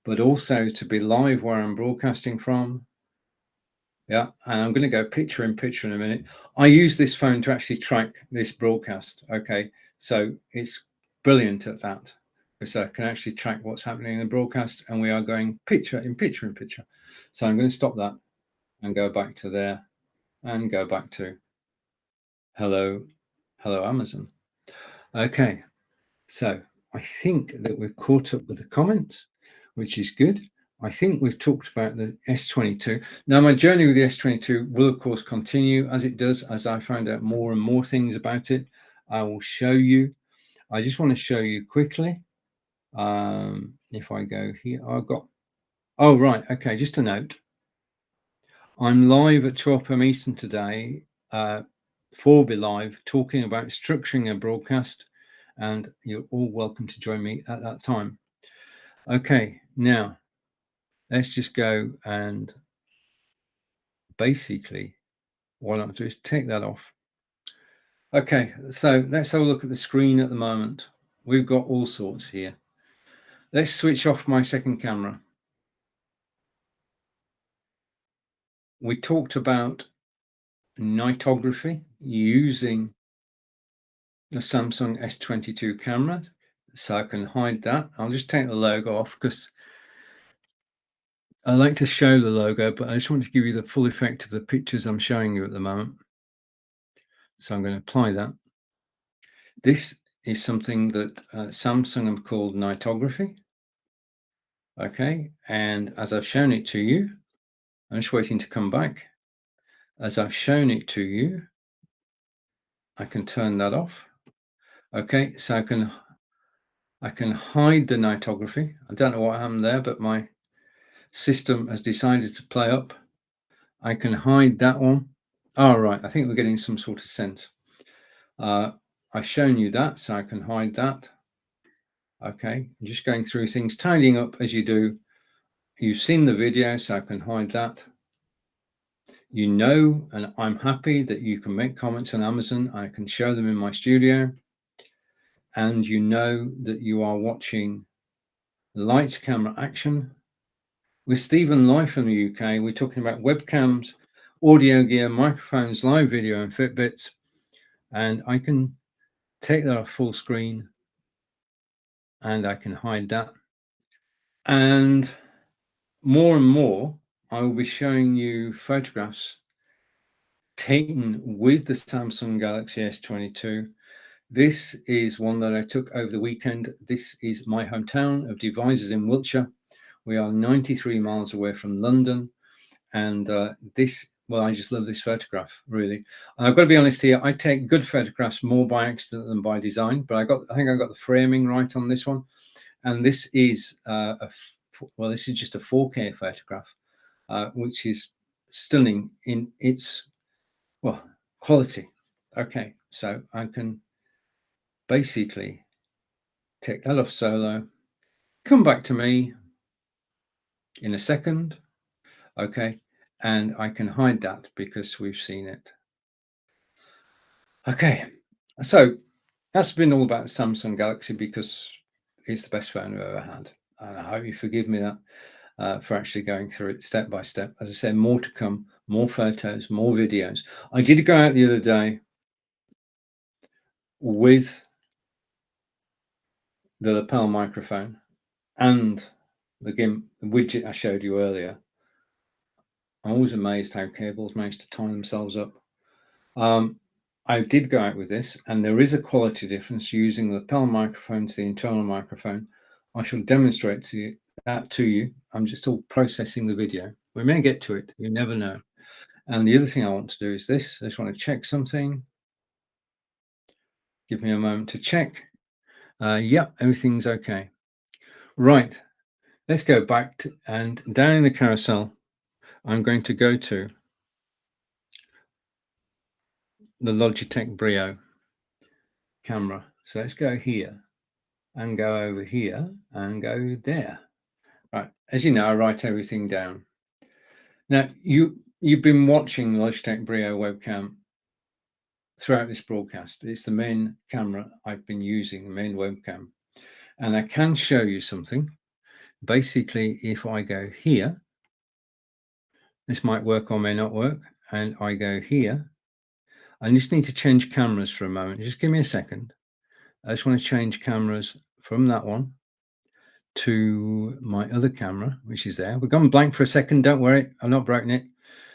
but also to be live where I'm broadcasting from. Yeah, and I'm going to go picture in picture in a minute. I use this phone to actually track this broadcast. Okay, so it's brilliant at that because I can actually track what's happening in the broadcast, and we are going picture in picture in picture. So I'm going to stop that and go back to there and go back to hello Amazon. Okay, so I think that we've caught up with the comments, which is good. I think we've talked about the S22. Now, my journey with the S22 will, of course, continue as it does, as I find out more and more things about it. I will show you. I just want to show you quickly. If I go here, Oh, right. Okay. Just a note. I'm live at 12 p.m. Eastern today, for Be Live, talking about structuring a broadcast, and you're all welcome to join me at that time. Okay. Now, let's just go and basically what I'll do is take that off. Okay. So let's have a look at the screen at the moment. We've got all sorts here. Let's switch off my second camera. We talked about nightography using the Samsung S22 camera, so I can hide that. I'll just take the logo off because I like to show the logo, but I just want to give you the full effect of the pictures I'm showing you at the moment. So I'm going to apply that. This is something that Samsung have called nightography. Okay, and as I've shown it to you, I'm just waiting to come back. As I've shown it to you, I can turn that off. Okay, so I can hide the nightography. I don't know what happened there, but my system has decided to play up. I can hide that one. All right, I think we're getting some sort of sense. I've shown you that, so I can hide that. Okay, I'm just going through things, tidying up as you do. You've seen the video, so I can hide that. You know, and I'm happy that you can make comments on Amazon. I can show them in my studio. And you know that you are watching Lights, Camera, Action with Stephen live from the UK. We're talking about webcams, audio gear, microphones, live video, and Fitbits. And I can take that off full screen and I can hide that. And more, I will be showing you photographs taken with the Samsung Galaxy S22. This is one that I took over the weekend. This is my hometown of Devizes in Wiltshire. We are 93 miles away from London. And well, I just love this photograph, really. And I've got to be honest here, I take good photographs more by accident than by design, but I think I got the framing right on this one. And this is this is just a 4K photograph, which is stunning in its, quality. Okay, so I can basically take that off solo, come back to me in a second, okay, and I can hide that because we've seen it. Okay, so that's been all about Samsung Galaxy because it's the best phone I've ever had. And I hope you forgive me that for actually going through it step by step. As I said, more to come, more photos, more videos. I did go out the other day with the lapel microphone and the GIMP widget I showed you earlier. I'm always amazed how cables manage to tie themselves up. I did go out with this, and there is a quality difference using the lapel microphone to the internal microphone. I shall demonstrate that to you. I'm just all processing the video. We may get to it. You never know. And the other thing I want to do is this. I just want to check something. Give me a moment to check. Yeah, everything's okay. Right. Let's go back and down in the carousel, I'm going to go to the Logitech Brio camera. So let's go here and go over here and go there. Right. As you know, I write everything down. Now, you've been watching the Logitech Brio webcam throughout this broadcast. It's the main camera I've been using, the main webcam. And I can show you something. Basically, if I go here, this might work or may not work, and I go here, I just need to change cameras for a moment. Just give me a second. I just want to change cameras from that one to my other camera, which is there. We've gone blank for a second. Don't worry. I'm not broken it.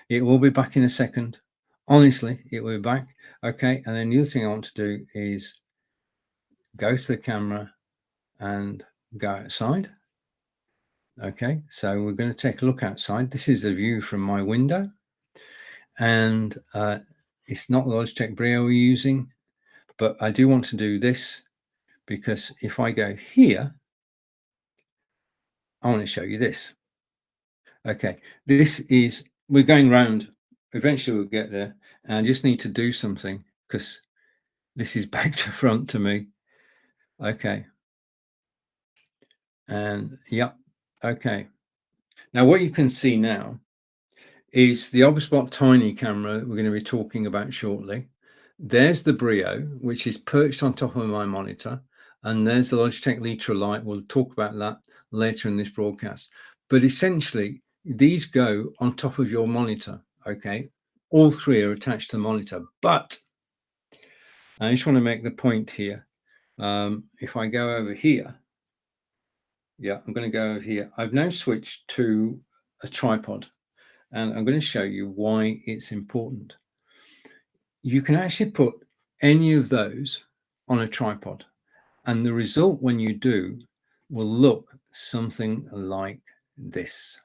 It will be back in a second. Honestly, it will be back. Okay. And then the other thing I want to do is go to the camera and go outside. Okay. So we're going to take a look outside. This is a view from my window. And it's not the Logitech Brio we're using, but I do want to do this because if I go here, I want to show you this. Okay, we're going round. Eventually we'll get there. And I just need to do something because this is back to front to me. Okay. And yep. Okay. Now what you can see now is the ObSpot Tiny camera we're going to be talking about shortly. There's the Brio, which is perched on top of my monitor. And there's the Logitech Litra Lite. We'll talk about that later in this broadcast. But essentially, these go on top of your monitor, okay? All three are attached to the monitor. But I just want to make the point here. If I go over here, yeah, I'm going to go over here. I've now switched to a tripod. And I'm going to show you why it's important. You can actually put any of those on a tripod, and the result when you do will look something like this.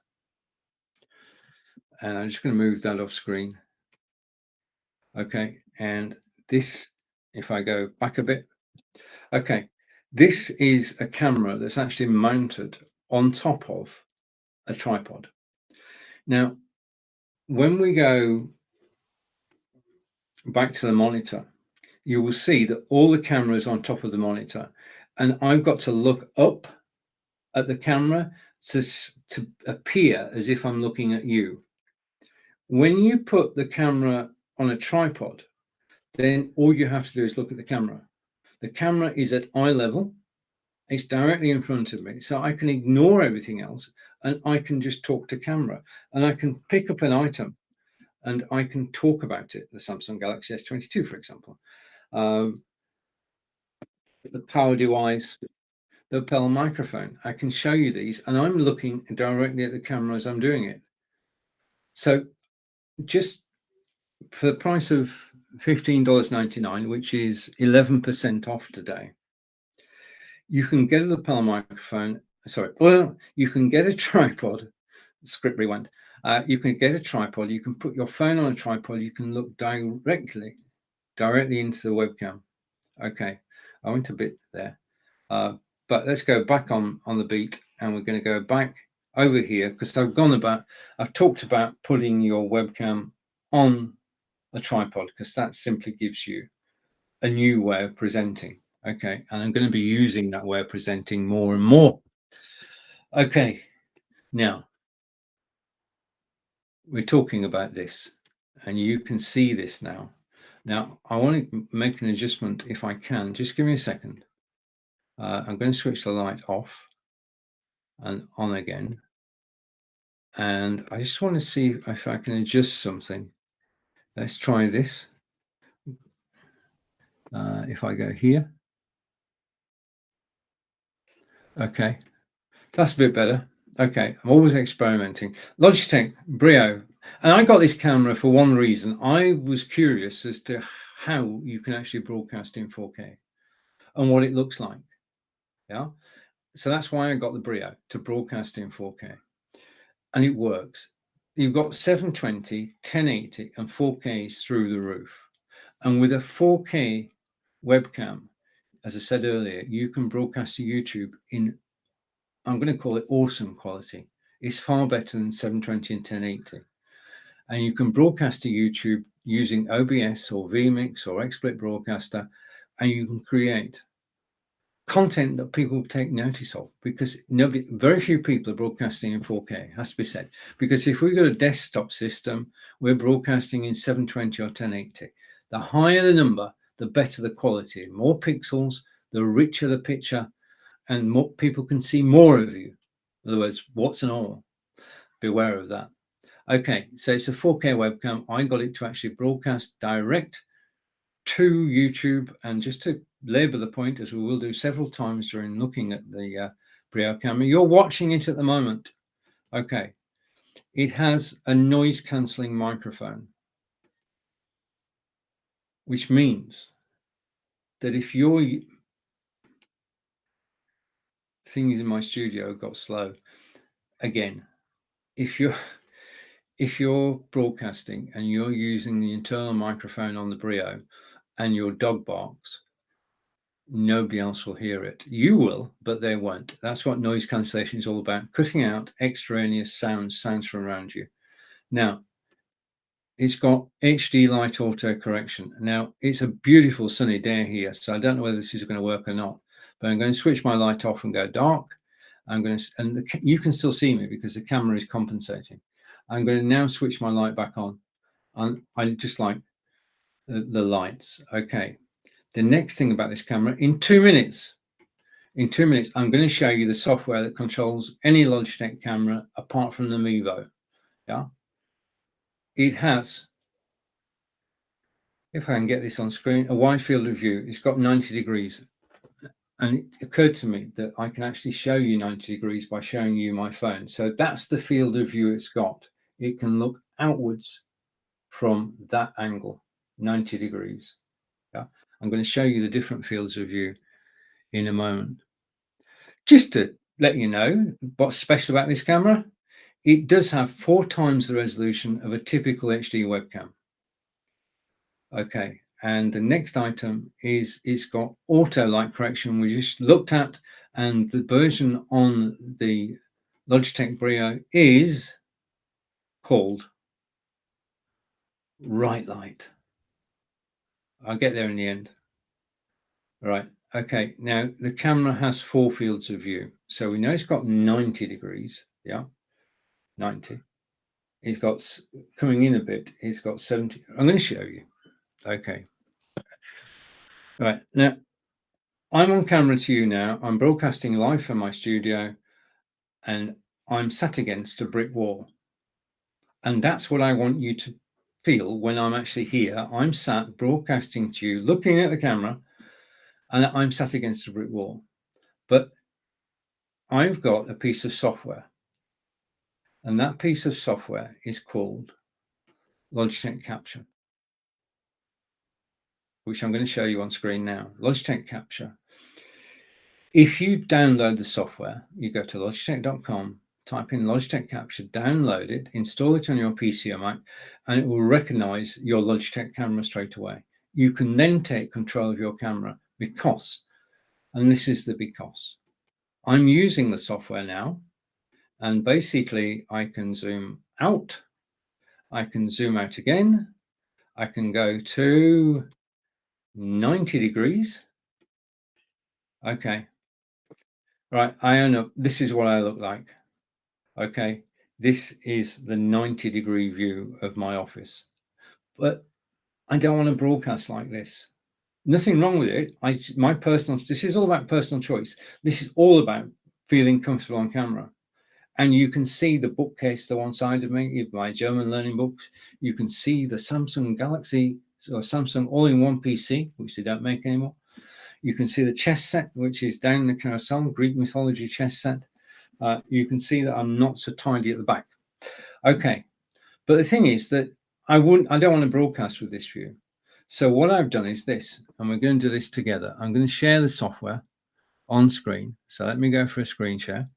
And I'm just going to move that off screen. Okay, and this, if I go back a bit, okay, this is a camera that's actually mounted on top of a tripod. Now, when we go back to the monitor, you will see that all the cameras on top of the monitor, and I've got to look up at the camera to appear as if I'm looking at you. When you put the camera on a tripod, then all you have to do is look at the camera. The camera is at eye level. It's directly in front of me. So I can ignore everything else and I can just talk to camera, and I can pick up an item and I can talk about it. The Samsung Galaxy S22, for example. The power device, the lapel microphone. I can show you these, and I'm looking directly at the camera as I'm doing it. So just for the price of $15.99, which is 11% off today, you can get a lapel microphone. Sorry, well, you can get a tripod. Script rewind. You can get a tripod. You can put your phone on a tripod. You can look directly into the webcam. Okay, I went a bit there. But let's go back on the beat, and we're going to go back over here because I've talked about putting your webcam on a tripod because that simply gives you a new way of presenting. Okay, and I'm going to be using that way of presenting more and more. Okay, now we're talking about this, and you can see this now. Now I want to make an adjustment if I can. Just give me a second. I'm going to switch the light off and on again. And I just want to see if I can adjust something. Let's try this. If I go here. Okay, that's a bit better. Okay, I'm always experimenting. Logitech Brio. And I got this camera for one reason. I was curious as to how you can actually broadcast in 4K and what it looks like. Yeah. So that's why I got the Brio, to broadcast in 4K. And it works. You've got 720, 1080, and 4K through the roof. And with a 4K webcam, as I said earlier, you can broadcast to YouTube in, I'm going to call it awesome quality. It's far better than 720 and 1080. And you can broadcast to YouTube using OBS or vMix or XSplit Broadcaster, and you can create content that people take notice of, because very few people are broadcasting in 4K, has to be said. Because if we've got a desktop system, we're broadcasting in 720 or 1080. The higher the number, the better the quality. More pixels, the richer the picture, and more people can see more of you. In other words, what's and all. Beware of that. Okay, so it's a 4K webcam. I got it to actually broadcast direct to YouTube, and just to labor the point, as we will do several times during looking at the Brio camera, you're watching it at the moment. Okay, it has a noise cancelling microphone, which means that if your things in my studio got slow again, if you're broadcasting and you're using the internal microphone on the Brio and your dog barks, nobody else will hear it. You will, but they won't. That's what noise cancellation is all about, cutting out extraneous sounds from around you. Now, it's got HD light auto correction. Now, it's a beautiful sunny day here, so I don't know whether this is going to work or not, but I'm going to switch my light off and go dark. I'm going to, and you can still see me because the camera is compensating. I'm going to now switch my light back on. I just like the lights. Okay. The next thing about this camera, in 2 minutes, I'm going to show you the software that controls any Logitech camera apart from the Mevo. Yeah. It has, if I can get this on screen, a wide field of view. It's got 90 degrees. And it occurred to me that I can actually show you 90 degrees by showing you my phone. So that's the field of view it's got. It can look outwards from that angle, 90 degrees. Yeah. I'm going to show you the different fields of view in a moment. Just to let you know what's special about this camera, it does have 4 times the resolution of a typical HD webcam. Okay, and the next item is it's got auto light correction, we just looked at, and the version on the Logitech Brio is called Right Light. I'll get there in the end. Right, okay, now the camera has 4 fields of view. So we know it's got 90 degrees, yeah, 90. It's got, coming in a bit, it's got 70. I'm going to show you. Okay. Right, now I'm on camera to you now. I'm broadcasting live from my studio and I'm sat against a brick wall. And that's what I want you to feel when I'm actually here. I'm sat broadcasting to you, looking at the camera, and I'm sat against a brick wall. But I've got a piece of software, and that piece of software is called Logitech Capture, which I'm going to show you on screen now. Logitech Capture. If you download the software, you go to logitech.com, type in Logitech Capture, download it, install it on your PC or Mac, and it will recognize your Logitech camera straight away. You can then take control of your camera because, and this is the because, I'm using the software now, and basically I can zoom out, I can zoom out again, I can go to 90 degrees. Okay. Right, I own up. This is what I look like. Okay, this is the 90-degree view of my office. But I don't want to broadcast like this. Nothing wrong with it. This is all about personal choice. This is all about feeling comfortable on camera. And you can see the bookcase to one side of me, my German learning books. You can see the Samsung Galaxy or Samsung all-in-one PC, which they don't make anymore. You can see the chess set, which is down in the carousel, Greek mythology chess set. You can see that I'm not so tidy at the back. Okay, but the thing is that I don't want to broadcast with this view. So what I've done is this, and we're going to do this together. I'm going to share the software on screen. So let me go for a screen share,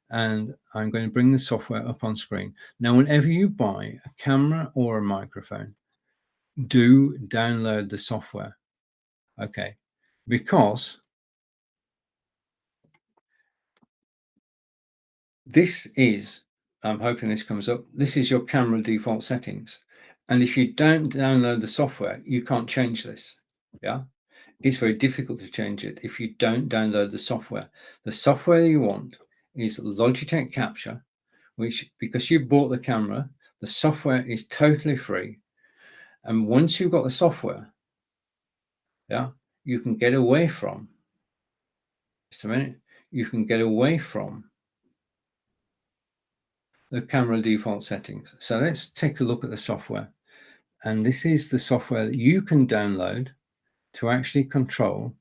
and I'm going to bring the software up on screen. Now, whenever you buy a camera or a microphone, do download the software. Okay, because this is, I'm hoping this comes up, this is your camera default settings. And if you don't download the software, you can't change this. Yeah, it's very difficult to change it if you don't download the software. The software you want is Logitech Capture, which, because you bought the camera, the software is totally free. And once you've got the software, yeah, you can get away from, just a minute, you can get away from the camera default settings. So let's take a look at the software. And this is the software that you can download to actually control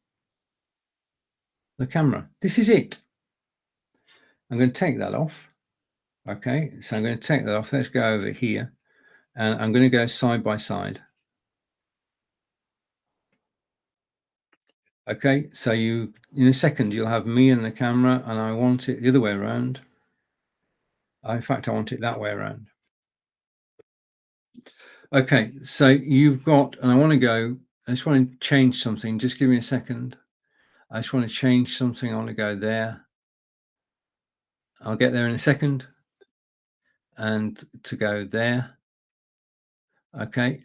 the camera. This is it. I'm going to take that off. Okay, so I'm going to take that off. Let's go over here, and I'm going to go side by side. Okay, so in a second, you'll have me and the camera, and I want it the other way around. In fact, I want it that way around. Okay, so you've got, and I just want to change something. Just give me a second. I just want to change something. I want to go there. I'll get there in a second. And to go there. Okay.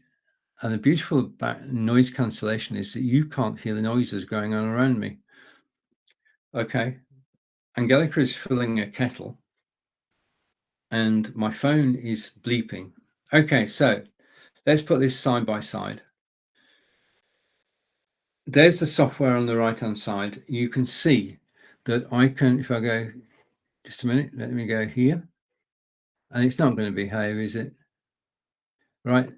And the beautiful about noise cancellation is that you can't hear the noises going on around me. Okay. Angelica is filling a kettle and my phone is bleeping. Okay, so let's put this side by side. There's the software on the right hand side. You can see that I can, if I go, just a minute, let me go here. And it's not going to behave, is it? Right.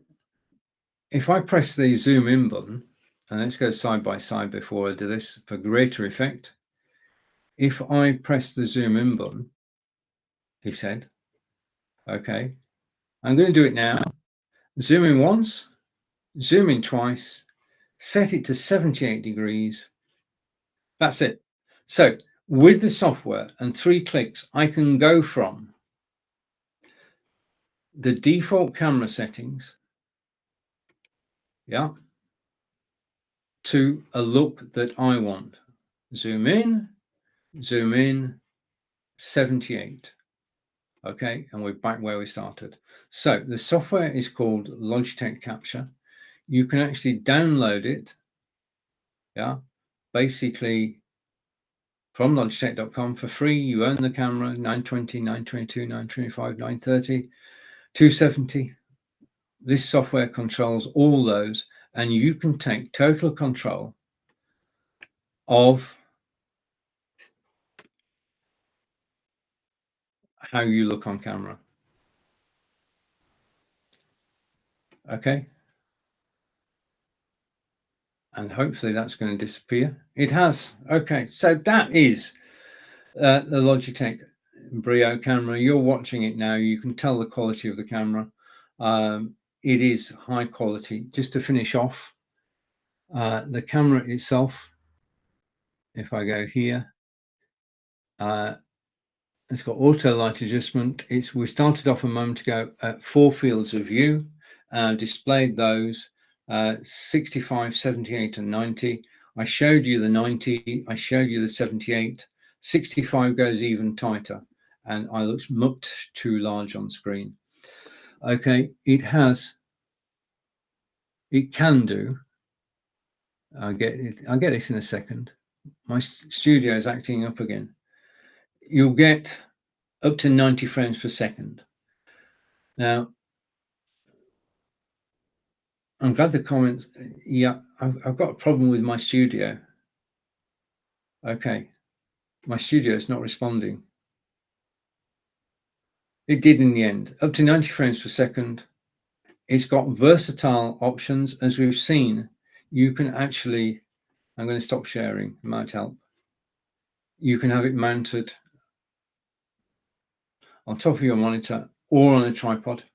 If I press the zoom in button, and let's go side by side before I do this for greater effect. If I press the zoom in button, he said, okay, I'm going to do it now. Zoom in once, zoom in twice, set it to 78 degrees. That's it. So with the software and 3 clicks, I can go from the default camera settings, yeah, to a look that I want. Zoom in, 78. Okay, and we're back where we started. So the software is called Logitech Capture. You can actually download it, yeah, basically from logitech.com for free. You own the camera, 920, 922, 925, 930, 270. This software controls all those, and you can take total control of how you look on camera. Okay. And hopefully that's going to disappear. It has. Okay. So that is the Logitech Brio camera. You're watching it now. You can tell the quality of the camera. It is high quality. Just to finish off, the camera itself, if I go here, it's got auto light adjustment. We started off a moment ago at 4 fields of view, displayed those 65, 78, and 90. I showed you the 90, I showed you the 78. 65 goes even tighter, and I looked much too large on screen. Okay, it can do. I'll get this in a second. My studio is acting up again. You'll get up to 90 frames per second. Now, I'm glad the comments. Yeah, I've got a problem with my studio. Okay, my studio is not responding. It did in the end, up to 90 frames per second. It's got versatile options. As we've seen, you can actually, I'm going to stop sharing, it might help. You can have it mounted on top of your monitor or on a tripod.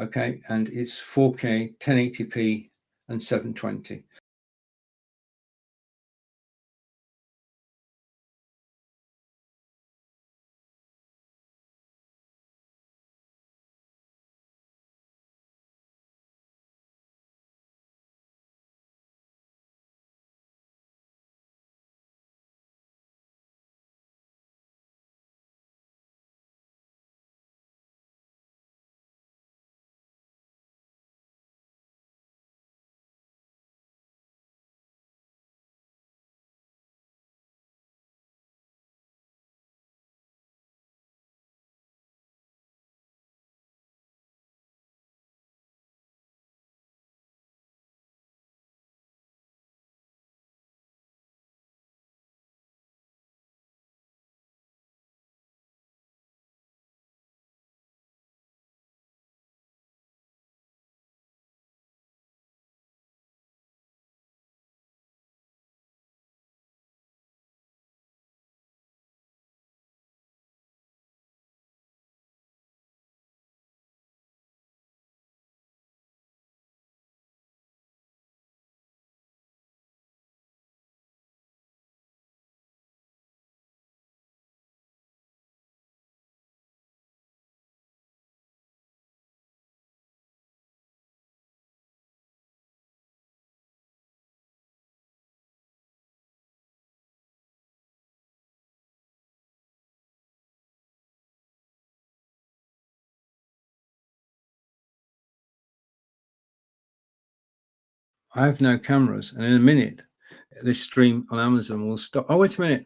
Okay, and it's 4K, 1080p, and 720. I have no cameras, and in a minute, this stream on Amazon will stop. Oh, wait a minute.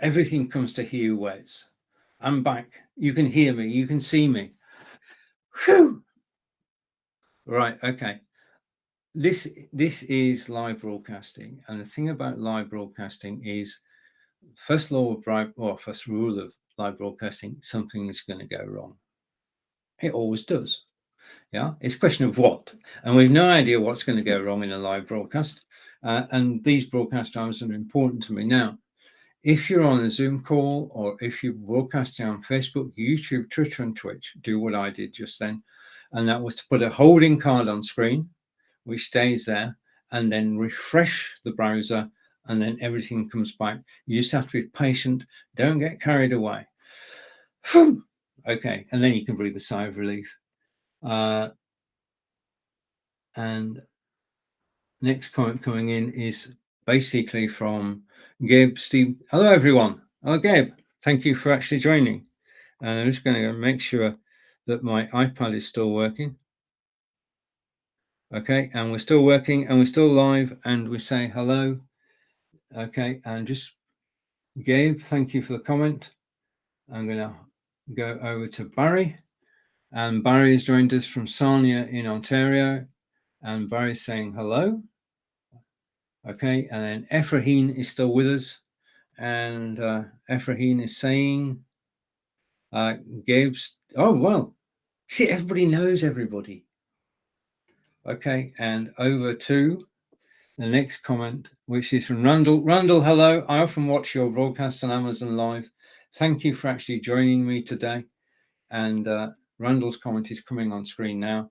Everything comes to he who waits. I'm back. You can hear me. You can see me. Whew. Right. Okay. This is live broadcasting, and the thing about live broadcasting is first rule of live broadcasting: something is going to go wrong. It always does. Yeah, it's a question of what, and we've no idea what's going to go wrong in a live broadcast. And these broadcast times are important to me now. If you're on a Zoom call, or if you're broadcasting on Facebook, YouTube, Twitter, and Twitch, do what I did just then, and that was to put a holding card on screen, which stays there, and then refresh the browser, and then everything comes back. You just have to be patient. Don't get carried away. Okay, and then you can breathe a sigh of relief. And next comment coming in is basically from Gabe Steve. Hello, everyone. Oh, Gabe, thank you for actually joining. And I'm just going to make sure that my iPad is still working. Okay, and we're still working, and we're still live, and we say hello. Okay, and just Gabe, thank you for the comment. I'm going to go over to Barry, and Barry has joined us from Sarnia in Ontario, and Barry's saying hello. Okay, and then Ephraim is still with us, and Ephraim is saying, Gabe's, oh, well, see, everybody knows everybody. Okay, and over to the next comment, which is from Randall. Randall, hello. I often watch your broadcasts on Amazon Live. Thank you for actually joining me today. And Randall's comment is coming on screen now.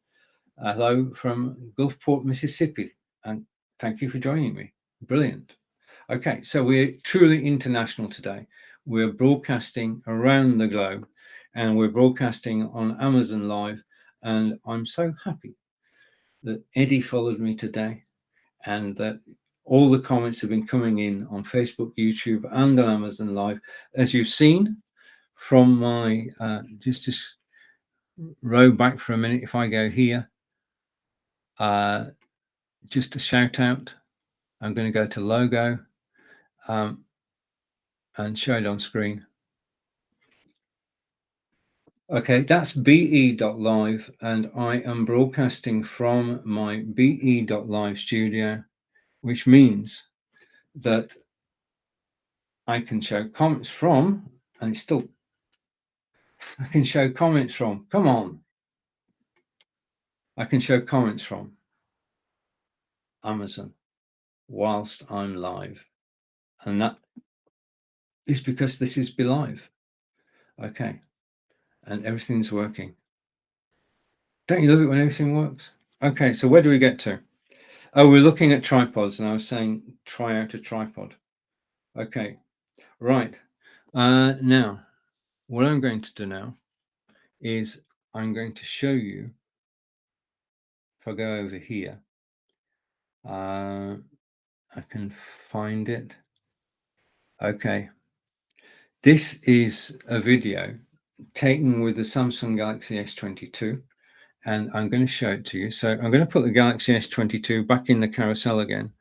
Hello from Gulfport, Mississippi. And thank you for joining me. Brilliant. Okay, so we're truly international today. We're broadcasting around the globe, and we're broadcasting on Amazon Live. And I'm so happy that Eddie followed me today, and that all the comments have been coming in on Facebook, YouTube, and on Amazon Live. As you've seen from my, just row back for a minute, if I go here, just a shout out, I'm going to go to logo and show it on screen. Okay, that's be.live, and I am broadcasting from my be.live studio, which means that I can show comments from, and it's still, I can show comments from, come on. I can show comments from Amazon whilst I'm live. And that is because this is Be Live. Okay. And everything's working. Don't you love it when everything works? Okay, so where do we get to? Oh, we're looking at tripods, and I was saying try out a tripod. Okay, right. Now, what I'm going to do now is I'm going to show you, if I go over here, I can find it. Okay. This is a video taken with the Samsung Galaxy S22, and I'm going to show it to you. So I'm going to put the Galaxy S22 back in the carousel again.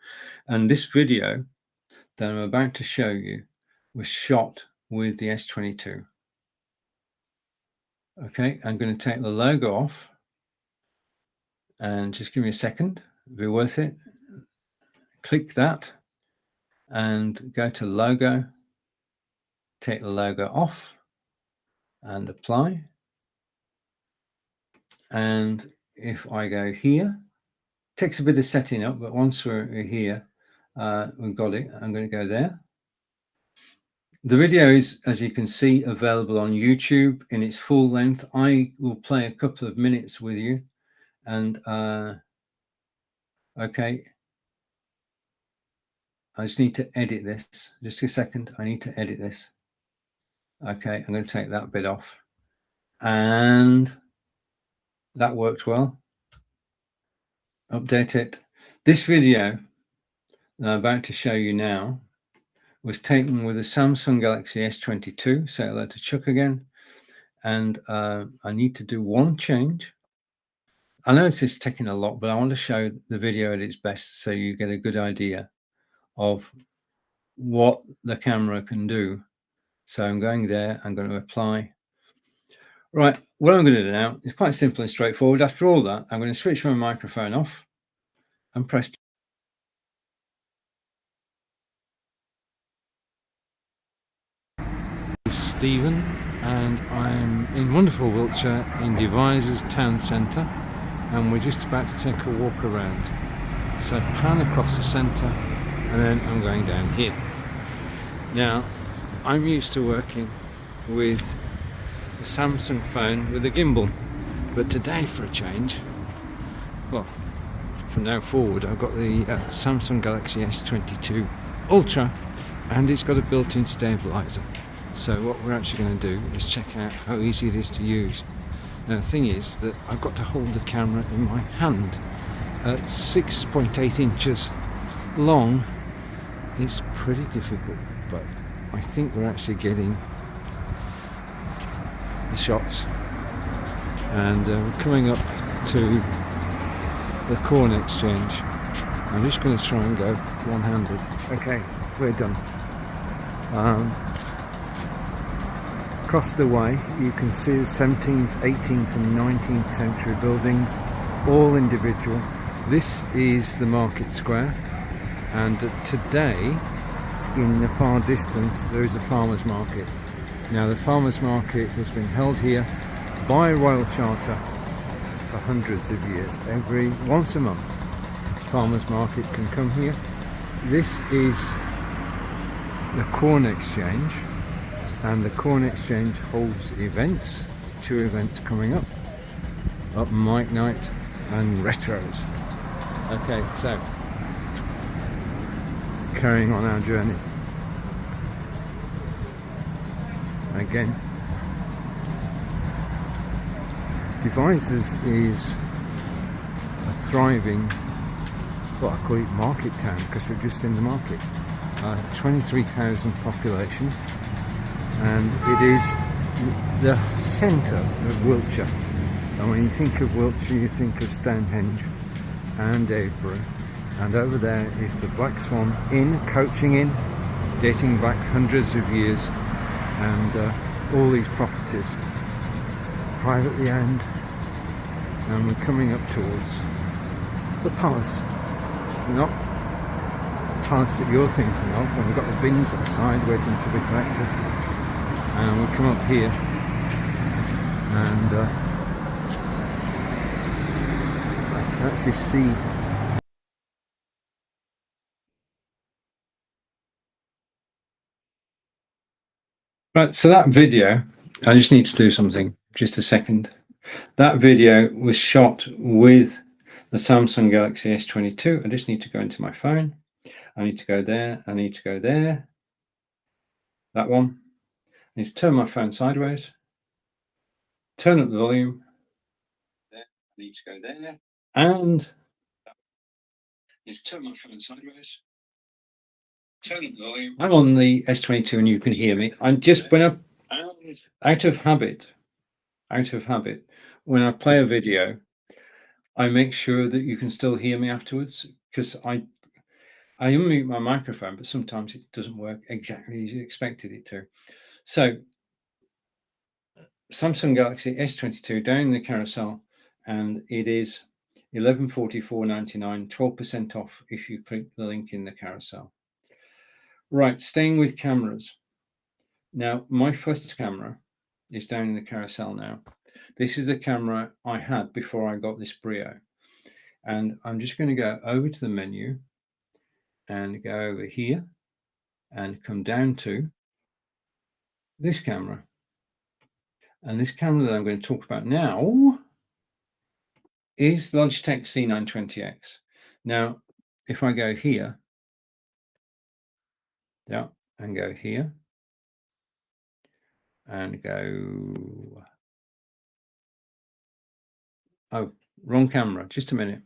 And this video that I'm about to show you was shot with the S22. Okay, I'm going to take the logo off, and just give me a second, it'll be worth it. Click that and go to logo, take the logo off and apply. And if I go here, takes a bit of setting up, but once we're here, we've got it. I'm going to go there. The video is, as you can see, available on YouTube in its full length. I will play a couple of minutes with you, and okay, I just need to edit this. Just a second, I need to edit this. Okay, I'm going to take that bit off, and that worked well. Update it. This video that I'm about to show you now was taken with a Samsung Galaxy S22. Say hello to Chuck again. And I need to do one change. I know this is taking a lot, but I want to show the video at its best so you get a good idea of what the camera can do. So I'm going there, I'm going to apply. Right, what I'm going to do now is quite simple and straightforward. After all that, I'm going to switch my microphone off and press. Stephen, and I'm in wonderful Wiltshire in Devizes town centre, and we're just about to take a walk around. So pan across the centre, and then I'm going down here. Now, I'm used to working with a Samsung phone with a gimbal, but today for a change, well, from now forward I've got the Samsung Galaxy S22 Ultra, and it's got a built-in stabilizer. So what we're actually going to do is check out how easy it is to use. Now the thing is that I've got to hold the camera in my hand at 6.8 inches long. It's pretty difficult, but I think we're actually getting the shots, and we're coming up to the corn exchange. I'm just going to try and go one-handed. Okay, we're done. Across the way you can see the 17th, 18th and 19th century buildings, all individual. This is the market square, and today in the far distance there is a farmers market. Now the farmers market has been held here by royal charter for hundreds of years. Once a month farmers market can come here. This is the corn exchange, and the corn exchange holds events, 2 events coming up Mike Night and Retros. Okay, so carrying on our journey again. Devizes is a thriving, what I call it, market town, because we've just seen the market. 23,000 population, and it is the centre of Wiltshire. And when you think of Wiltshire, you think of Stonehenge and Avebury, and over there is the Black Swan Inn, coaching inn, dating back hundreds of years, and all these properties privately owned. And we're coming up towards the palace, not the palace that you're thinking of, when we've got the bins at the side waiting to be collected. And we'll come up here, and I can actually see right. So that video, I just need to do something, just a second. That video was shot with the Samsung Galaxy S22. I just need to go into my phone. I need to go there. I need to go there. That one. I need to turn my phone sideways. Turn up the volume. There. I need to go there. And I need to turn my phone sideways. Turn up the volume. I'm on the S22 and you can hear me. I'm just, when I, out of habit, when I play a video, I make sure that you can still hear me afterwards, because I unmute my microphone, but sometimes it doesn't work exactly as you expected it to. So Samsung Galaxy S22 down in the carousel, and it is $1144.99, 12% off if you click the link in the carousel. Right, staying with cameras. Now, my first camera is down in the carousel now. This is the camera I had before I got this Brio. And I'm just going to go over to the menu and go over here and come down to this camera. And this camera that I'm going to talk about now is Logitech C920X. Now, if I go here, yeah, and go here, and go, oh, wrong camera, just a minute.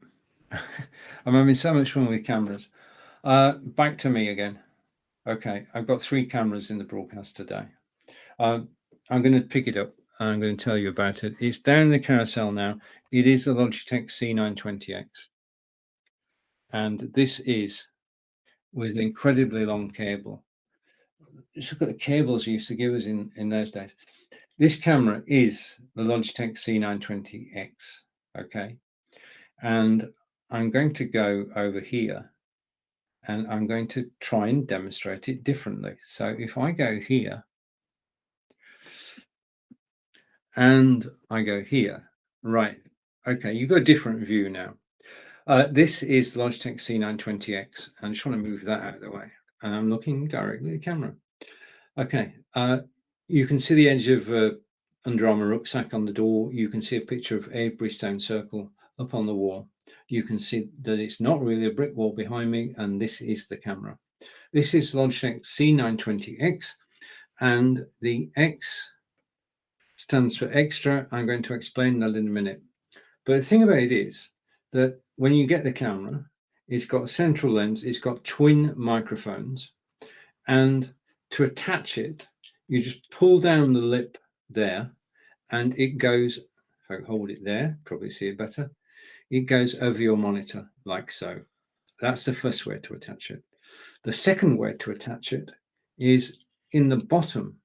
I'm having so much fun with cameras. Back to me again. Okay, I've got 3 cameras in the broadcast today. I'm going to pick it up I'm going to tell you about it. It's down in the carousel now. It is the Logitech C920X. And this is with an incredibly long cable. Just look at the cables you used to give us in those days. This camera is the Logitech C920X, okay? And I'm going to go over here and I'm going to try and demonstrate it differently. So if I go here and I go here, right, okay, you've got a different view now. This is the Logitech C920X. I just want to move that out of the way. And I'm looking directly at the camera. Okay, you can see the edge of Under Armour rucksack on the door. You can see a picture of Avebury Stone Circle up on the wall. You can see that it's not really a brick wall behind me, and this is the camera. This is Logitech C920X, and the X stands for extra. I'm going to explain that in a minute. But the thing about it is that when you get the camera, it's got a central lens, it's got twin microphones, and to attach it, you just pull down the lip there, and it goes, if I hold it there, probably see it better, it goes over your monitor like so. That's the first way to attach it. The second way to attach it is in the bottom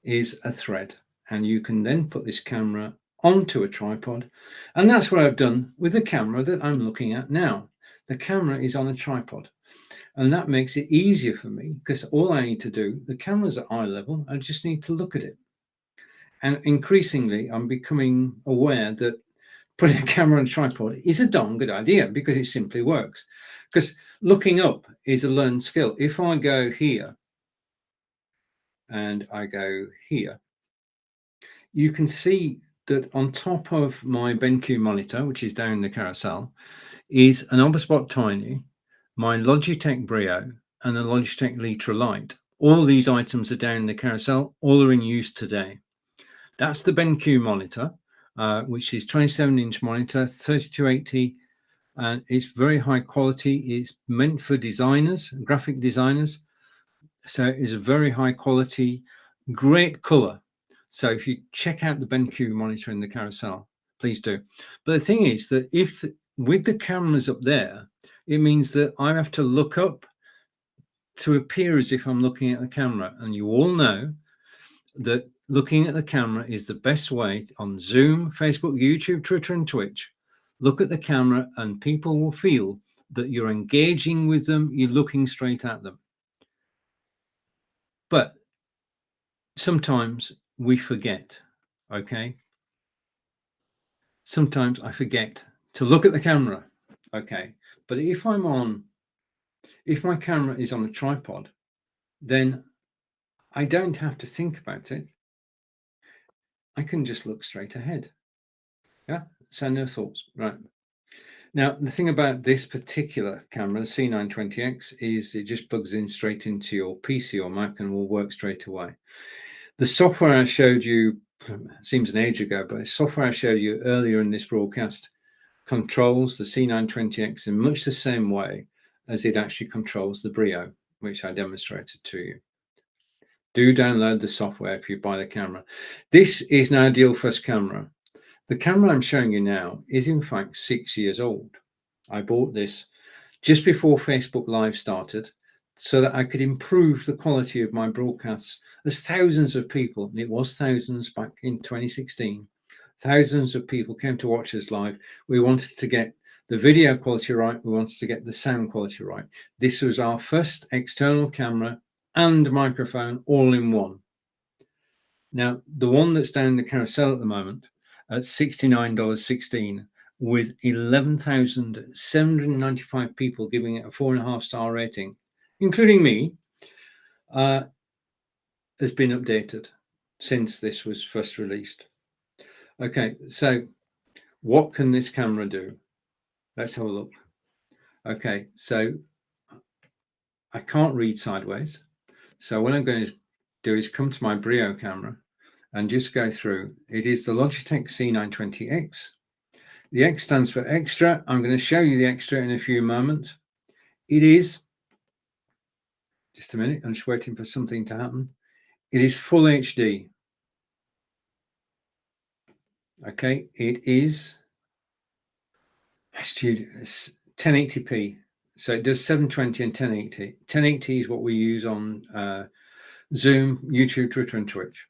is a thread, and you can then put this camera onto a tripod, and that's what I've done with the camera that I'm looking at now. The camera is on a tripod, and that makes it easier for me because all I need to do, the camera's at eye level, I just need to look at it. And increasingly, I'm becoming aware that putting a camera on a tripod is a darn good idea because it simply works. Because looking up is a learned skill. If I go here and I go here, you can see that on top of my BenQ monitor, which is down in the carousel, is an Oberspot Tiny, my Logitech Brio, and a Logitech Litra Lite. All these items are down in the carousel. All are in use today. That's the BenQ monitor, which is 27-inch monitor, 3280, and it's very high quality. It's meant for designers, graphic designers. So it's a very high quality, great color. So if you check out the BenQ monitor in the carousel, please do. But the thing is that if with the cameras up there, it means that I have to look up to appear as if I'm looking at the camera. And you all know that looking at the camera is the best way on Zoom, Facebook, YouTube, Twitter, and Twitch. Look at the camera and people will feel that you're engaging with them, you're looking straight at them. But sometimes we forget, okay? Sometimes I forget to look at the camera, okay? But if my camera is on a tripod, then I don't have to think about it. I can just look straight ahead. Yeah, so no thoughts, right? Now, the thing about this particular camera, the C920X, is it just plugs in straight into your PC or Mac and will work straight away. The software I showed you, seems an age ago, but the software I showed you earlier in this broadcast controls the C920X in much the same way as it actually controls the Brio, which I demonstrated to you. Do download the software if you buy the camera. This is an ideal first camera. The camera I'm showing you now is in fact 6 years old. I bought this just before Facebook Live started so that I could improve the quality of my broadcasts as thousands of people, and it was thousands back in 2016, thousands of people came to watch us live. We wanted to get the video quality right. We wanted to get the sound quality right. This was our first external camera and microphone all in one. Now, the one that's down in the carousel at the moment at $69.16 with 11,795 people giving it a 4.5-star rating, including me, has been updated since this was first released. Okay, so what can this camera do? Let's have a look. Okay, so I can't read sideways. So what I'm going to do is come to my Brio camera and just go through. It is the Logitech C920X. The X stands for extra. I'm going to show you the extra in a few moments. It is, just a minute, I'm just waiting for something to happen. It is full HD. Okay, it is studio 1080p. So it does 720 and 1080. 1080 is what we use on Zoom, YouTube, Twitter, and Twitch.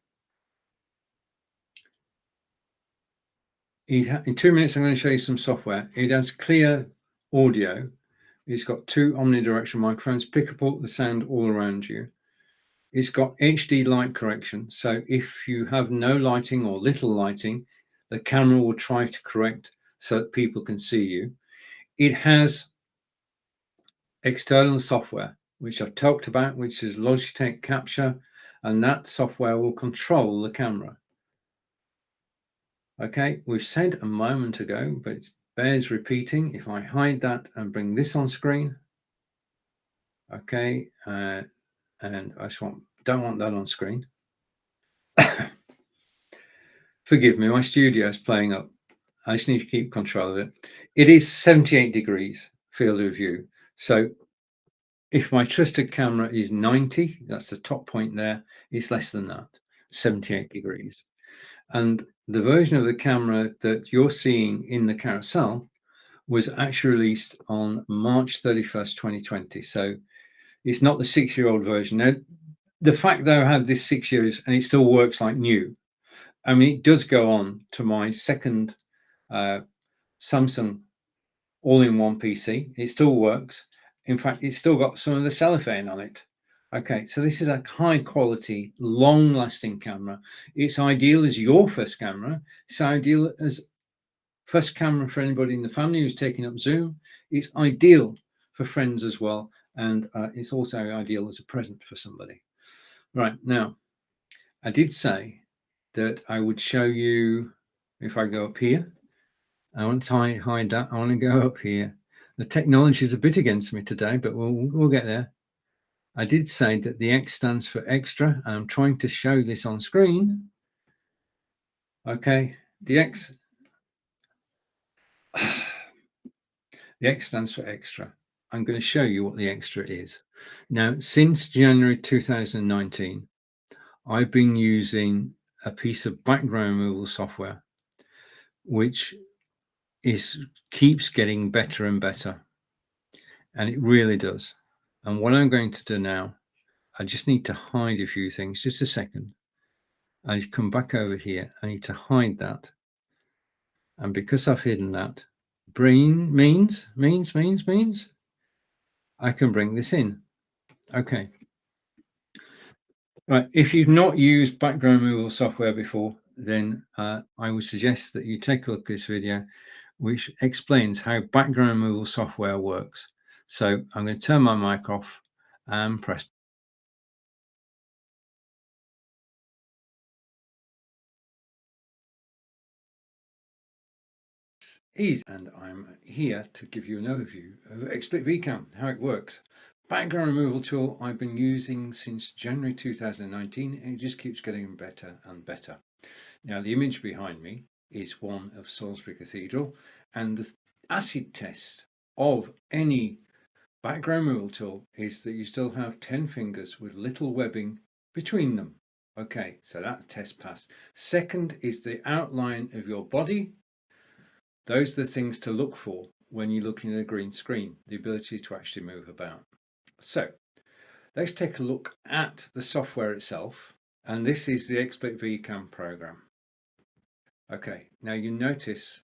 In 2 minutes, I'm going to show you some software. It has clear audio. It's got 2 omnidirectional microphones, pick up the sound all around you. It's got HD light correction. So if you have no lighting or little lighting, the camera will try to correct so that people can see you. It has external software, which I've talked about, which is Logitech Capture, and that software will control the camera. Okay, we've said a moment ago, but it bears repeating. If I hide that and bring this on screen, okay, and I just don't want that on screen. Forgive me, my studio is playing up. I just need to keep control of it. It is 78 degrees field of view. So if my trusted camera is 90, that's the top point there, it's less than that, 78 degrees. And the version of the camera that you're seeing in the carousel was actually released on March 31st, 2020. So it's not the 6-year-old version. Now, the fact that I had this 6 years and it still works like new, I mean, it does go on to my second Samsung all-in-one PC. It still works. In fact, it's still got some of the cellophane on it. Okay, so this is a high quality, long lasting camera. It's ideal as your first camera. It's ideal as first camera for anybody in the family who's taking up Zoom. It's ideal for friends as well. And it's also ideal as a present for somebody. Right, now, I did say that I would show you, if I go up here, I want to hide that. I want to go up here. The technology is a bit against me today, but we'll get there. I did say that the X stands for extra, and I'm trying to show this on screen. Okay, the X stands for extra. I'm going to show you what the extra is. Now, since January 2019, I've been using a piece of background removal software, which keeps getting better and better. And it really does. And what I'm going to do now, I just need to hide a few things. Just a second. I just come back over here. I need to hide that. And because I've hidden that, means, I can bring this in. Okay. Right. If you've not used background removal software before, then I would suggest that you take a look at this video, which explains how background removal software works. So I'm going to turn my mic off and press. And I'm here to give you an overview of XSplit VCam, how it works. Background removal tool I've been using since January 2019, and it just keeps getting better and better. Now, the image behind me is one of Salisbury Cathedral, and the acid test of any background removal tool is that you still have 10 fingers with little webbing between them. Okay, so that test passed. Second is the outline of your body. Those are the things to look for when you're looking at a green screen, the ability to actually move about. So let's take a look at the software itself. And this is the XSplit VCam program. Okay, now you notice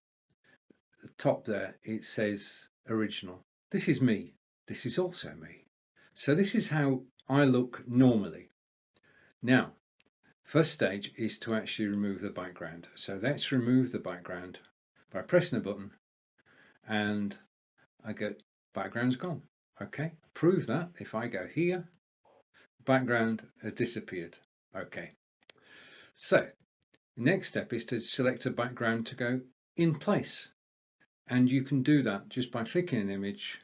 the top there, it says original. This is me. This is also me. So this is how I look normally. Now, first stage is to actually remove the background. So let's remove the background by pressing a button, and I get background's gone. Okay, prove that if I go here, background has disappeared. Okay, so the next step is to select a background to go in place, and you can do that just by clicking an image.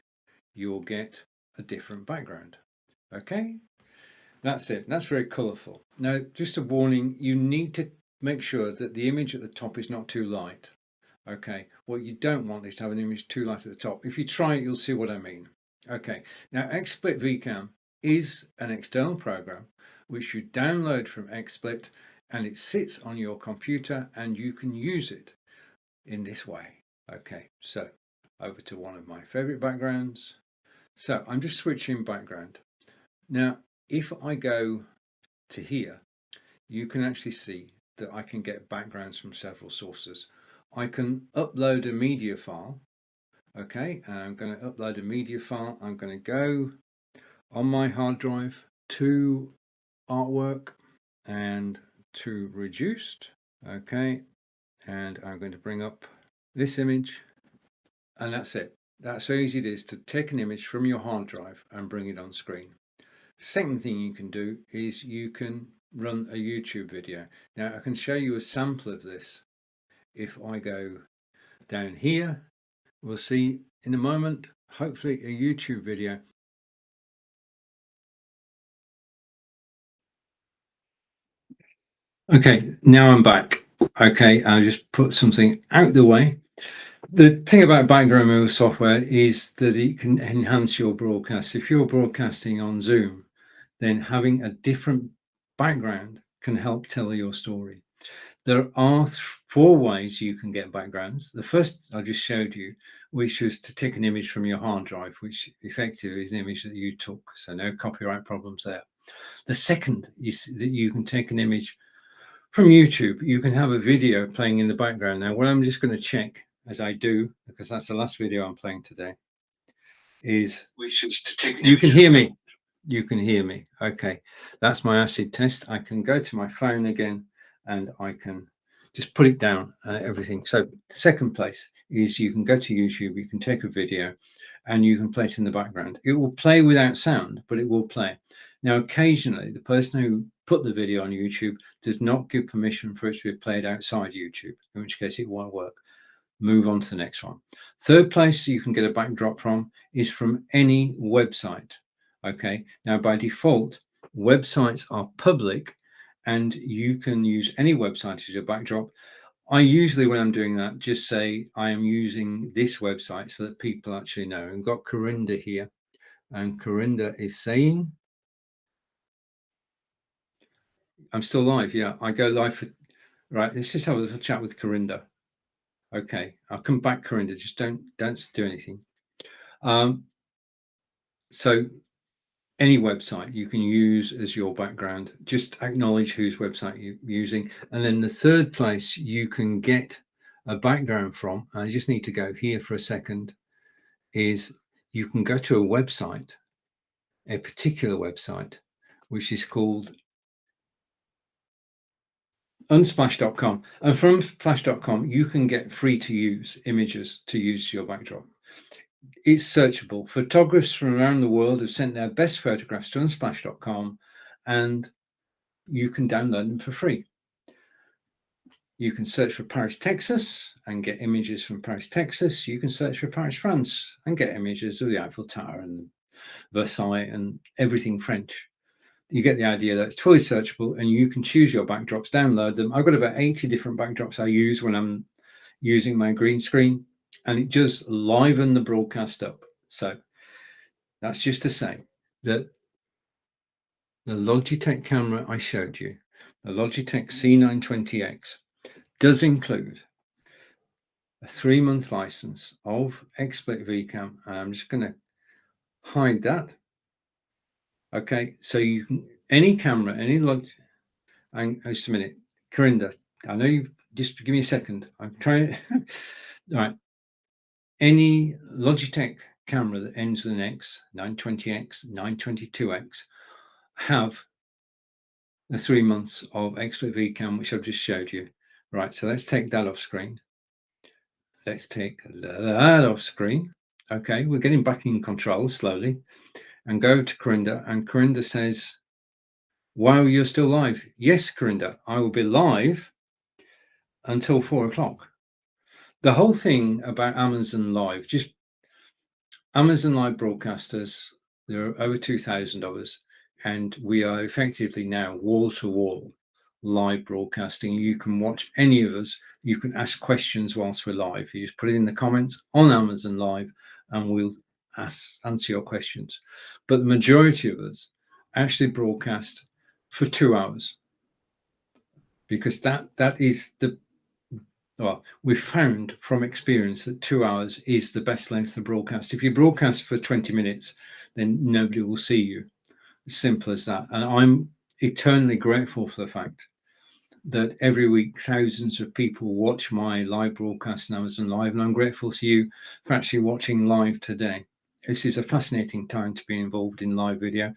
You'll get a different background. Okay, that's it. That's very colorful. Now, just a warning, you need to make sure that the image at the top is not too light. Okay, what you don't want is to have an image too light at the top. If you try it, you'll see what I mean. Okay, now XSplit VCam is an external program which you download from XSplit, and it sits on your computer and you can use it in this way. Okay, so over to one of my favorite backgrounds. So I'm just switching background. Now, if I go to here, you can actually see that I can get backgrounds from several sources. I can upload a media file. Okay, and I'm going to upload a media file. I'm going to go on my hard drive to artwork and to reduced. Okay, and I'm going to bring up this image, and that's it. That's how easy it is to take an image from your hard drive and bring it on screen. Second thing you can do is you can run a YouTube video. Now I can show you a sample of this. If I go down here, we'll see in a moment, hopefully a YouTube video. Okay, now I'm back. Okay, I'll just put something out the way. The thing about background removal software is that it can enhance your broadcast. If you're broadcasting on Zoom, then having a different background can help tell your story. There are 4 ways you can get backgrounds. The first I just showed you, which was to take an image from your hard drive, which effectively is an image that you took, so no copyright problems there. The second is that you can take an image from YouTube. You can have a video playing in the background. Now, what I'm just going to check as I do, because that's the last video I'm playing today, is you can hear me. You can hear me. Okay, that's my acid test. I can go to my phone again and I can just put it down and everything. So second place is you can go to YouTube, you can take a video and you can play it in the background. It will play without sound, but it will play. Now, occasionally the person who put the video on YouTube does not give permission for it to be played outside YouTube, in which case it won't work. Move on to the next one. Third place you can get a backdrop from is from any website. Okay, now by default, websites are public and you can use any website as your backdrop. I usually, when I'm doing that, just say I am using this website so that people actually know. We've got Corinda here, and Corinda is saying, I'm still live. Yeah, I go live for, right. Let's just have a little chat with Corinda. Okay, I'll come back, Corinda. Just don't do anything. So any website you can use as your background, just acknowledge whose website you're using. And then the third place you can get a background from, I just need to go here for a second, is you can go to a website, a particular website, which is called unsplash.com. And from splash.com, you can get free to use images to use your backdrop. It's searchable. Photographers from around the world have sent their best photographs to unsplash.com and you can download them for free. You can search for Paris, Texas and get images from Paris, Texas. You can search for Paris, France and get images of the Eiffel Tower and Versailles and everything French. You get the idea that it's fully searchable and you can choose your backdrops, download them. I've got about 80 different backdrops I use when I'm using my green screen, and it just liven the broadcast up. So that's just to say that the Logitech camera I showed you, the Logitech C920X, does include a 3-month license of XSplit VCam, and I'm just going to hide that. Okay, so you can, any camera, any and just a minute, Corinda, I know you, just give me a second. I'm trying. All right, any Logitech camera that ends with an X, 920X, 922X, have the 3 months of XSplit VCam, which I've just showed you. Right, so let's take that off screen. Let's take that off screen. Okay, we're getting back in control slowly. And go to Corinda, and Corinda says, wow, you're still live. Yes, Corinda, I will be live until 4 o'clock. The whole thing about Amazon Live, just Amazon Live broadcasters, there are over 2,000 of us, and we are effectively now wall to wall live broadcasting. You can watch any of us. You can ask questions whilst we're live. You just put it in the comments on Amazon Live and we'll answer your questions. But the majority of us actually broadcast for 2 hours. because that is the, well, we've found from experience that 2 hours is the best length of broadcast. If you broadcast for 20 minutes, then nobody will see you. As simple as that. And I'm eternally grateful for the fact that every week thousands of people watch my live broadcast on Amazon Live, and I'm grateful to you for actually watching live today. This is a fascinating time to be involved in live video.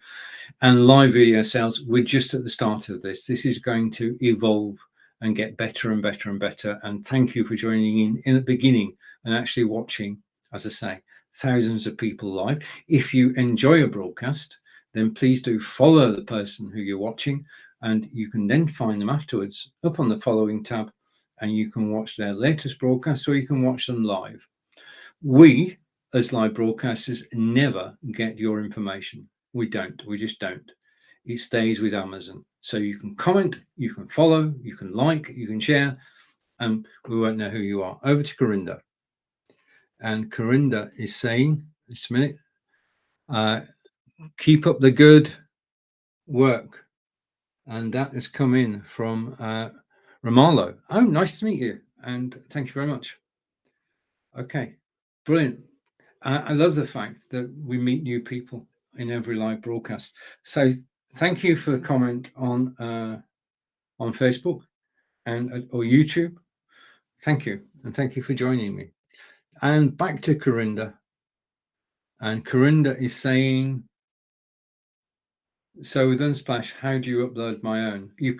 And live video sales, we're just at the start of this. This is going to evolve and get better and better and better. And thank you for joining in the beginning and actually watching, as I say, thousands of people live. If you enjoy a broadcast, then please do follow the person who you're watching, and you can then find them afterwards up on the following tab, and you can watch their latest broadcasts, or you can watch them live. We, as live broadcasters, never get your information. We don't. We just don't. It stays with Amazon. So you can comment, you can follow, you can like, you can share, and we won't know who you are. Over to Corinda. And Corinda is saying, just a minute, keep up the good work. And that has come in from Romalo. Oh, nice to meet you. And thank you very much. Okay, brilliant. I love the fact that we meet new people in every live broadcast. So thank you for the comment on Facebook and or YouTube. Thank you, and thank you for joining me. And back to Corinda. And Corinda is saying, so with Unsplash, how do you upload my own? You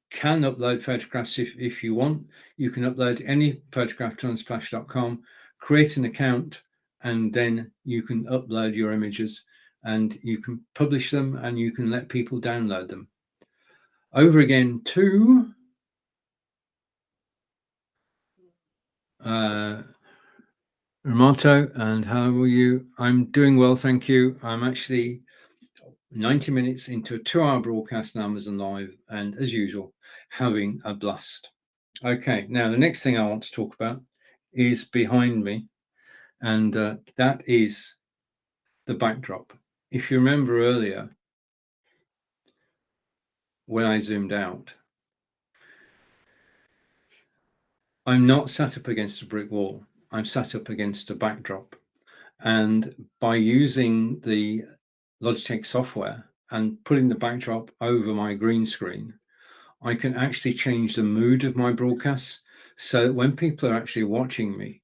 can upload photographs if you want. You can upload any photograph to unsplash.com, create an account, and then you can upload your images and you can publish them and you can let people download them. Over again to Ramato, and how are you? I'm doing well, thank you. I'm actually 90 minutes into a 2-hour broadcast on Amazon Live, and as usual, having a blast. Okay, now the next thing I want to talk about is behind me, and that is the backdrop. If you remember earlier, when I zoomed out, I'm not sat up against a brick wall. I'm sat up against a backdrop. And by using the Logitech software and putting the backdrop over my green screen, I can actually change the mood of my broadcasts so that when people are actually watching me,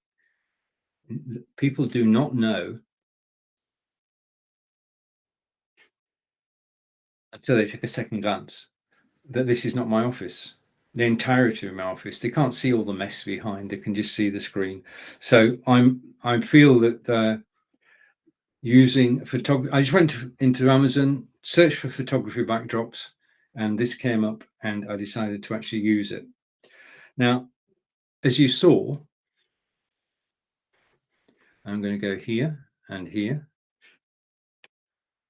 people do not know until they take a second glance that this is not my office, the entirety of my office. They can't see all the mess behind, they can just see the screen. So I feel that using photography, I just went into Amazon, searched for photography backdrops, and this came up and I decided to actually use it. Now, as you saw, I'm going to go here and here.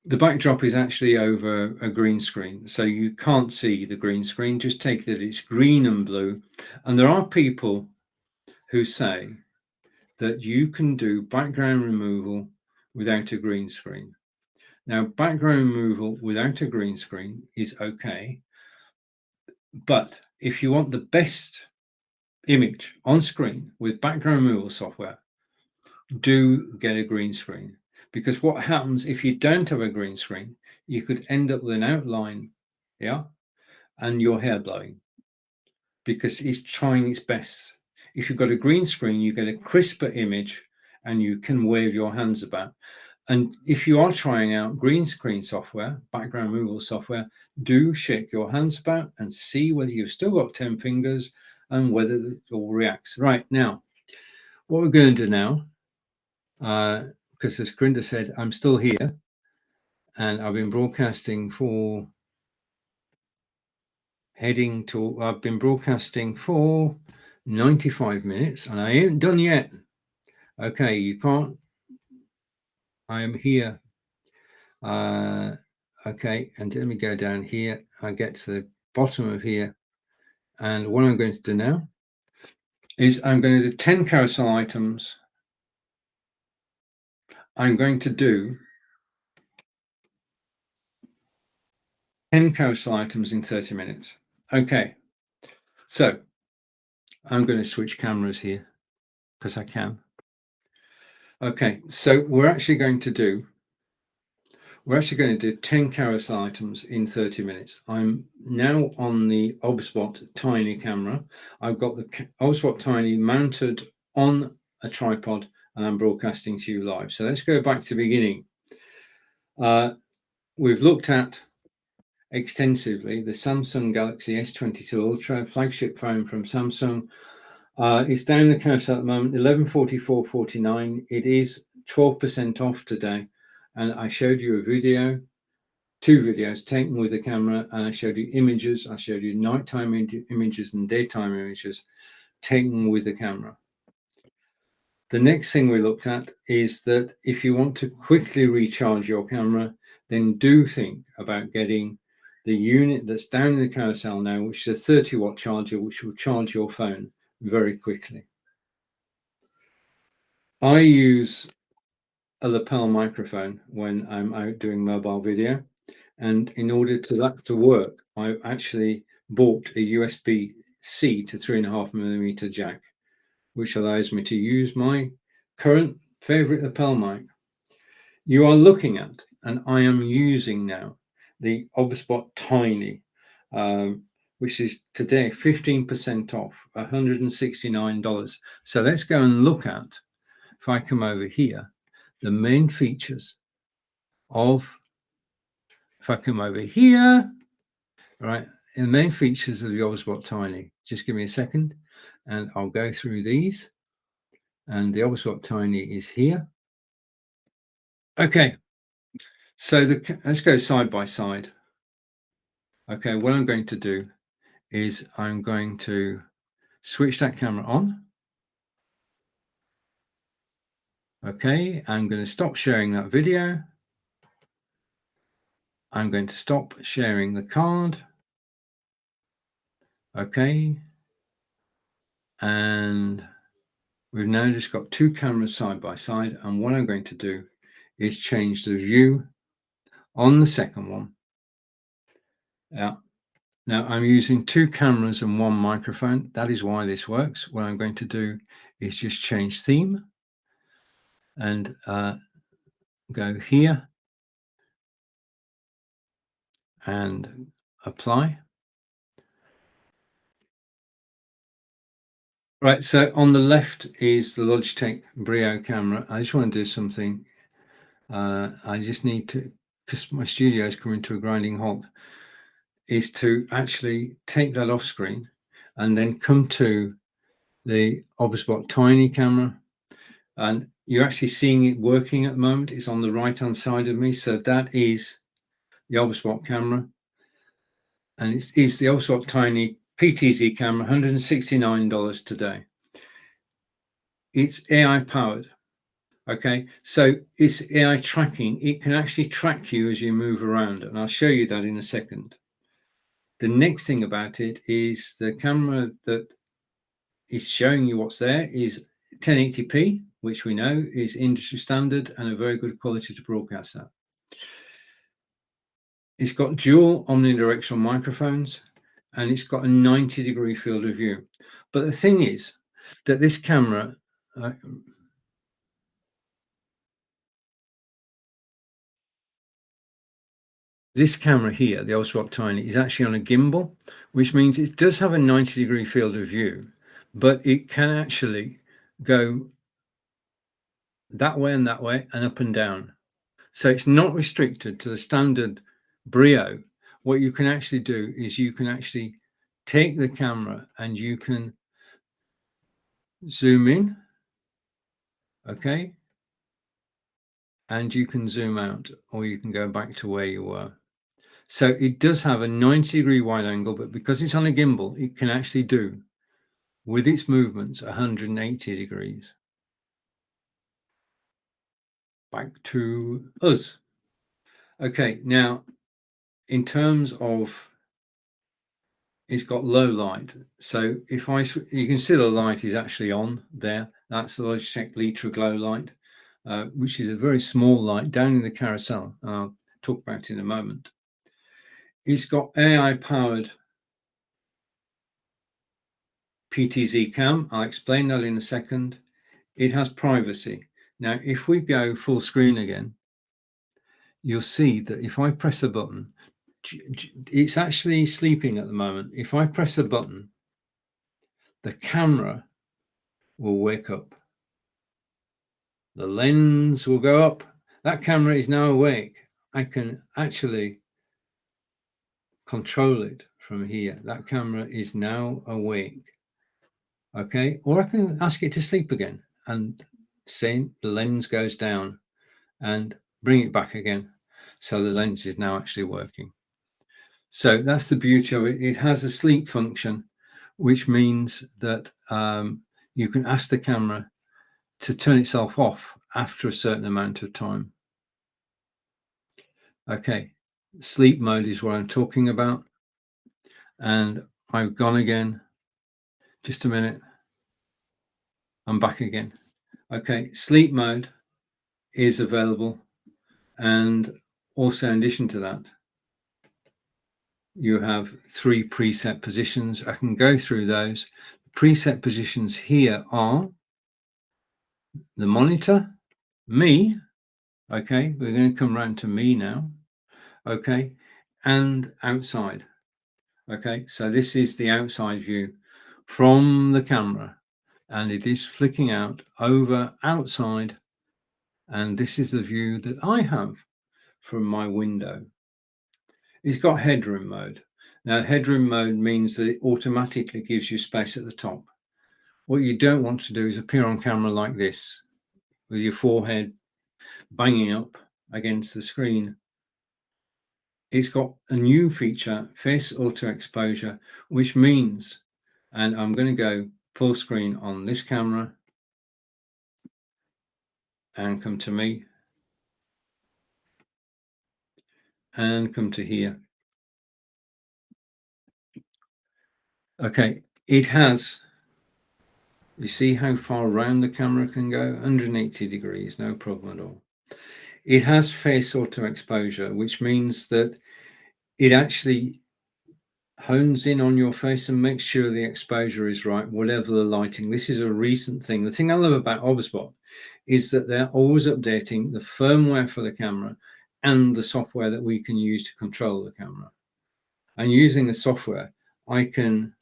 The backdrop is actually over a green screen, so you can't see the green screen. Just take that it's green and blue. And there are people who say that you can do background removal without a green screen. Now, background removal without a green screen is okay, but if you want the best image on screen with background removal software, do get a green screen. Because what happens if you don't have a green screen, you could end up with an outline, yeah, and your hair blowing, because it's trying its best. If you've got a green screen, you get a crisper image and you can wave your hands about. And if you are trying out green screen software, background removal software, do shake your hands about and see whether you've still got 10 fingers and whether it all reacts. Right, now, what we're going to do now, because as Corinda said, I'm still here and I've been broadcasting for I've been broadcasting for 95 minutes and I ain't done yet. Okay, you can't, I am here. Okay, and let me go down here. I get to the bottom of here. And what I'm going to do now is I'm going to do 10 carousel items. I'm going to do 10 carousel items in 30 minutes. Okay, so I'm going to switch cameras here because I can. Okay, so we're actually going to do 10 carousel items in 30 minutes. I'm now on the Obspot Tiny camera. I've got the Obspot Tiny mounted on a tripod and I'm broadcasting to you live. So let's go back to the beginning. We've looked at extensively the Samsung Galaxy S22 Ultra, flagship phone from Samsung. It's down the carousel at the moment, 1144.49. It is 12% off today. And I showed you a video, two videos taken with the camera, and I showed you images. I showed you nighttime images and daytime images taken with the camera. The next thing we looked at is that if you want to quickly recharge your camera, then do think about getting the unit that's down in the carousel now, which is a 30-watt charger, which will charge your phone very quickly. I use a lapel microphone when I'm out doing mobile video. And in order to that to work, I actually bought a USB-C to 3.5mm jack, which allows me to use my current favorite lapel mic. You are looking at, and I am using now, the Obspot Tiny, which is today 15% off, $169. So let's go and look at, if I come over here, the main features of, if I come over here, right, the main features of the Obspot Tiny. Just give me a second and I'll go through these. And the Obspot Tiny is here. Okay, so let's go side by side. Okay, what I'm going to do is I'm going to switch that camera on. Okay, I'm going to stop sharing that video. I'm going to stop sharing the card. Okay, and we've now just got two cameras side by side, and what I'm going to do is change the view on the second one. Now I'm using two cameras and one microphone. That is why this works. What I'm going to do is just change theme and go here and apply. Right, so on the left is the Logitech Brio camera. I just want to do something. I just need to, because my studio is coming to a grinding halt, is to actually take that off screen and then come to the Obspot Tiny camera. And you're actually seeing it working at the moment. It's on the right-hand side of me. So that is the Obspot camera. And it's the Obspot Tiny PTZ camera, $169 today. It's AI powered. Okay, so it's AI tracking. It can actually track you as you move around, and I'll show you that in a second. The next thing about it is the camera that is showing you what's there is 1080p, which we know is industry standard and a very good quality to broadcast at. It's got dual omnidirectional microphones, and it's got a 90-degree field of view. But the thing is that this camera, this camera here, the Obspot Tiny, is actually on a gimbal, which means it does have a 90-degree field of view, but it can actually go that way and up and down. So it's not restricted to the standard Brio. What you can actually do is you can actually take the camera and you can zoom in, okay? And you can zoom out, or you can go back to where you were. So it does have a 90-degree wide angle, but because it's on a gimbal, it can actually do, with its movements, 180 degrees. Back to us. Okay, now, in terms of, it's got low light. So if you can see the light is actually on there. That's the Logitech Litra Glow light, which is a very small light down in the carousel. I'll talk about it in a moment. It's got AI powered PTZ cam. I'll explain that in a second. It has privacy. Now, if we go full screen again, you'll see that if I press a button, it's actually sleeping at the moment. If I press a button, the camera will wake up. The lens will go up. That camera is now awake. I can actually control it from here. That camera is now awake. Okay, or I can ask it to sleep again and say the lens goes down and bring it back again. So the lens is now actually working. So that's the beauty of it. It has a sleep function, which means that you can ask the camera to turn itself off after a certain amount of time. Okay, sleep mode is what I'm talking about. And I've gone again. Just a minute. I'm back again. Okay, sleep mode is available. And also in addition to that, you have 3 preset positions. I can go through those. Preset positions here are the monitor, me. Okay, we're going to come around to me now. Okay, and outside. Okay, so this is the outside view from the camera, and it is flicking out over outside, and this is the view that I have from my window. It's got headroom mode. Now, headroom mode means that it automatically gives you space at the top. What you don't want to do is appear on camera like this, with your forehead banging up against the screen. It's got a new feature, face auto exposure, which means, and I'm going to go full screen on this camera and come to me and come to here. Okay, it has, you see how far around the camera can go? 180 degrees, no problem at all. It has face auto exposure, which means that it actually hones in on your face and makes sure the exposure is right, whatever the lighting. This is a recent thing. The thing I love about Obspot is that they're always updating the firmware for the camera and the software that we can use to control the camera. And using the software, I can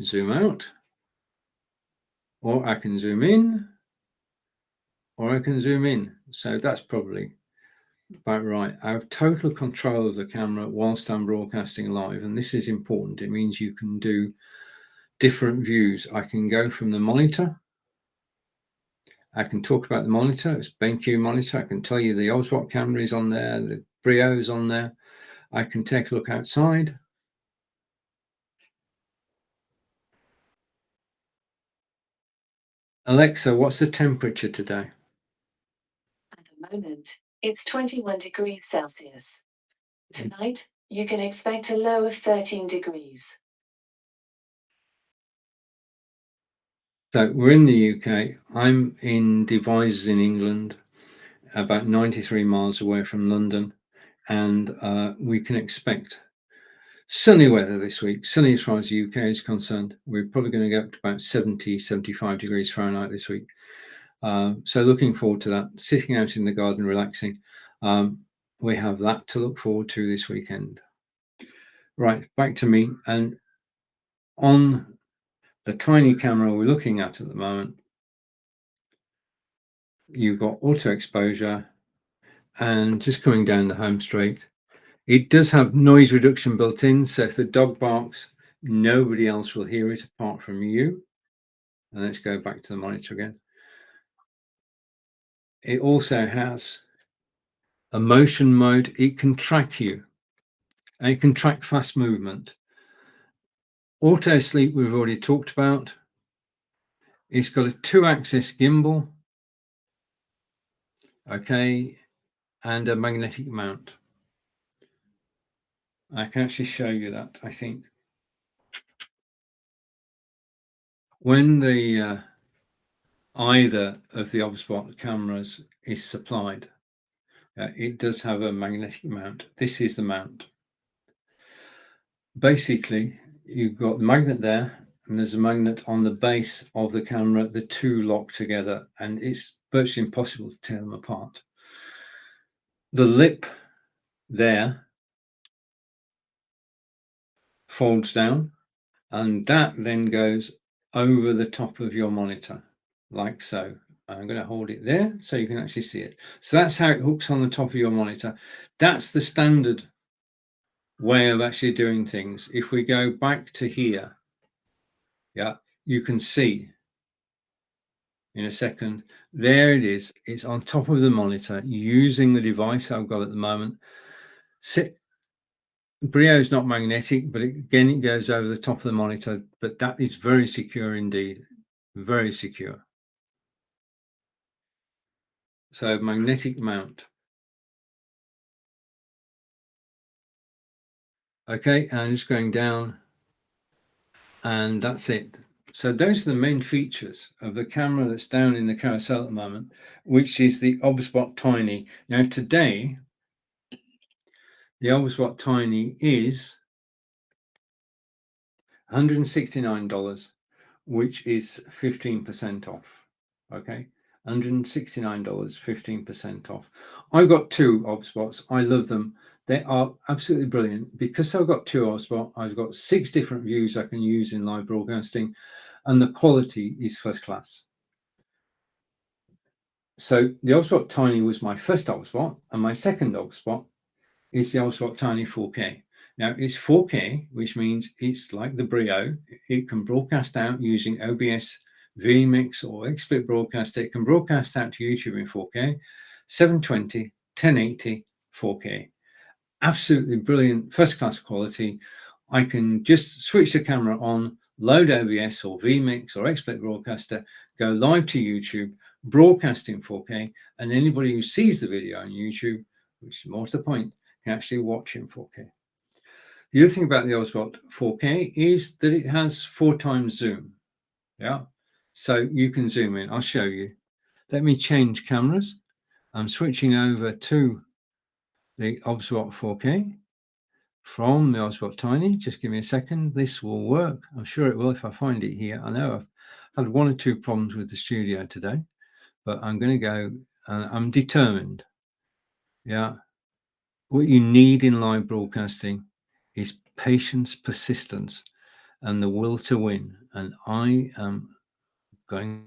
zoom out, or I can zoom in, or I can zoom in. So that's probably about right. I have total control of the camera whilst I'm broadcasting live, and this is important. It means you can do different views. I can go from the monitor. I can talk about the monitor. It's BenQ monitor. I can tell you the Obspot camera is on there, the Brio is on there. I can take a look outside. Alexa, what's the temperature today? At the moment, it's 21 degrees Celsius. Tonight, you can expect a low of 13 degrees. So we're in the UK. I'm in Devizes in England, about 93 miles away from London, and we can expect sunny weather this week. Sunny as far as the UK is concerned. We're probably going to get up to about 70, 75 degrees Fahrenheit this week. So looking forward to that. Sitting out in the garden, relaxing. We have that to look forward to this weekend. Right, back to me. And on the tiny camera we're looking at the moment, you've got auto exposure, and just coming down the home straight, it does have noise reduction built in. So if the dog barks, nobody else will hear it apart from you. And let's go back to the monitor again. It also has a motion mode. It can track you, and it can track fast movement. Auto sleep we've already talked about. It's got a 2-axis gimbal, okay, and a magnetic mount. I can actually show you that, I think. When the either of the Obspot cameras is supplied, it does have a magnetic mount. This is the mount. Basically, you've got the magnet there, and there's a magnet on the base of the camera. The two lock together, and it's virtually impossible to tear them apart. The lip there folds down, and that then goes over the top of your monitor, like so. I'm going to hold it there so you can actually see it. So that's how it hooks on the top of your monitor. That's the standard way of actually doing things. If we go back to here, yeah, you can see in a second, there it is. It's on top of the monitor using the device I've got at the moment. Brio is not magnetic, but again, it goes over the top of the monitor, but that is very secure indeed, very secure. So magnetic mount. Okay, and just going down, and that's it. So those are the main features of the camera that's down in the carousel at the moment, which is the OBSBot Tiny. Now today, the OBSBot Tiny is $169, which is 15% off. Okay, $169, 15% off. I've got two OBSBots. I love them. They are absolutely brilliant. Because I've got two OBSBot, I've got 6 different views I can use in live broadcasting, and the quality is first class. So the OBSBot Tiny was my first OBSBot, and my second OBSBot is the OBSBot Tiny 4K. Now it's 4K, which means it's like the Brio. It can broadcast out using OBS, vMix, or XSplit Broadcaster. It can broadcast out to YouTube in 4K, 720, 1080, 4K. Absolutely brilliant, first-class quality. I can just switch the camera on, load OBS or vMix or XSplit Broadcaster, go live to YouTube, broadcast in 4K, and anybody who sees the video on YouTube, which is more to the point, can actually watch in 4K. The other thing about the OBSBot 4K is that it has 4 times zoom. Yeah, so you can zoom in. I'll show you. Let me change cameras. I'm switching over to the OBSBot 4K from the OBSBot Tiny. Just give me a second. This will work. I'm sure it will if I find it here. I know I've had 1 or 2 problems with the studio today, but I'm going to go. I'm determined. Yeah. What you need in live broadcasting is patience, persistence, and the will to win. And I am going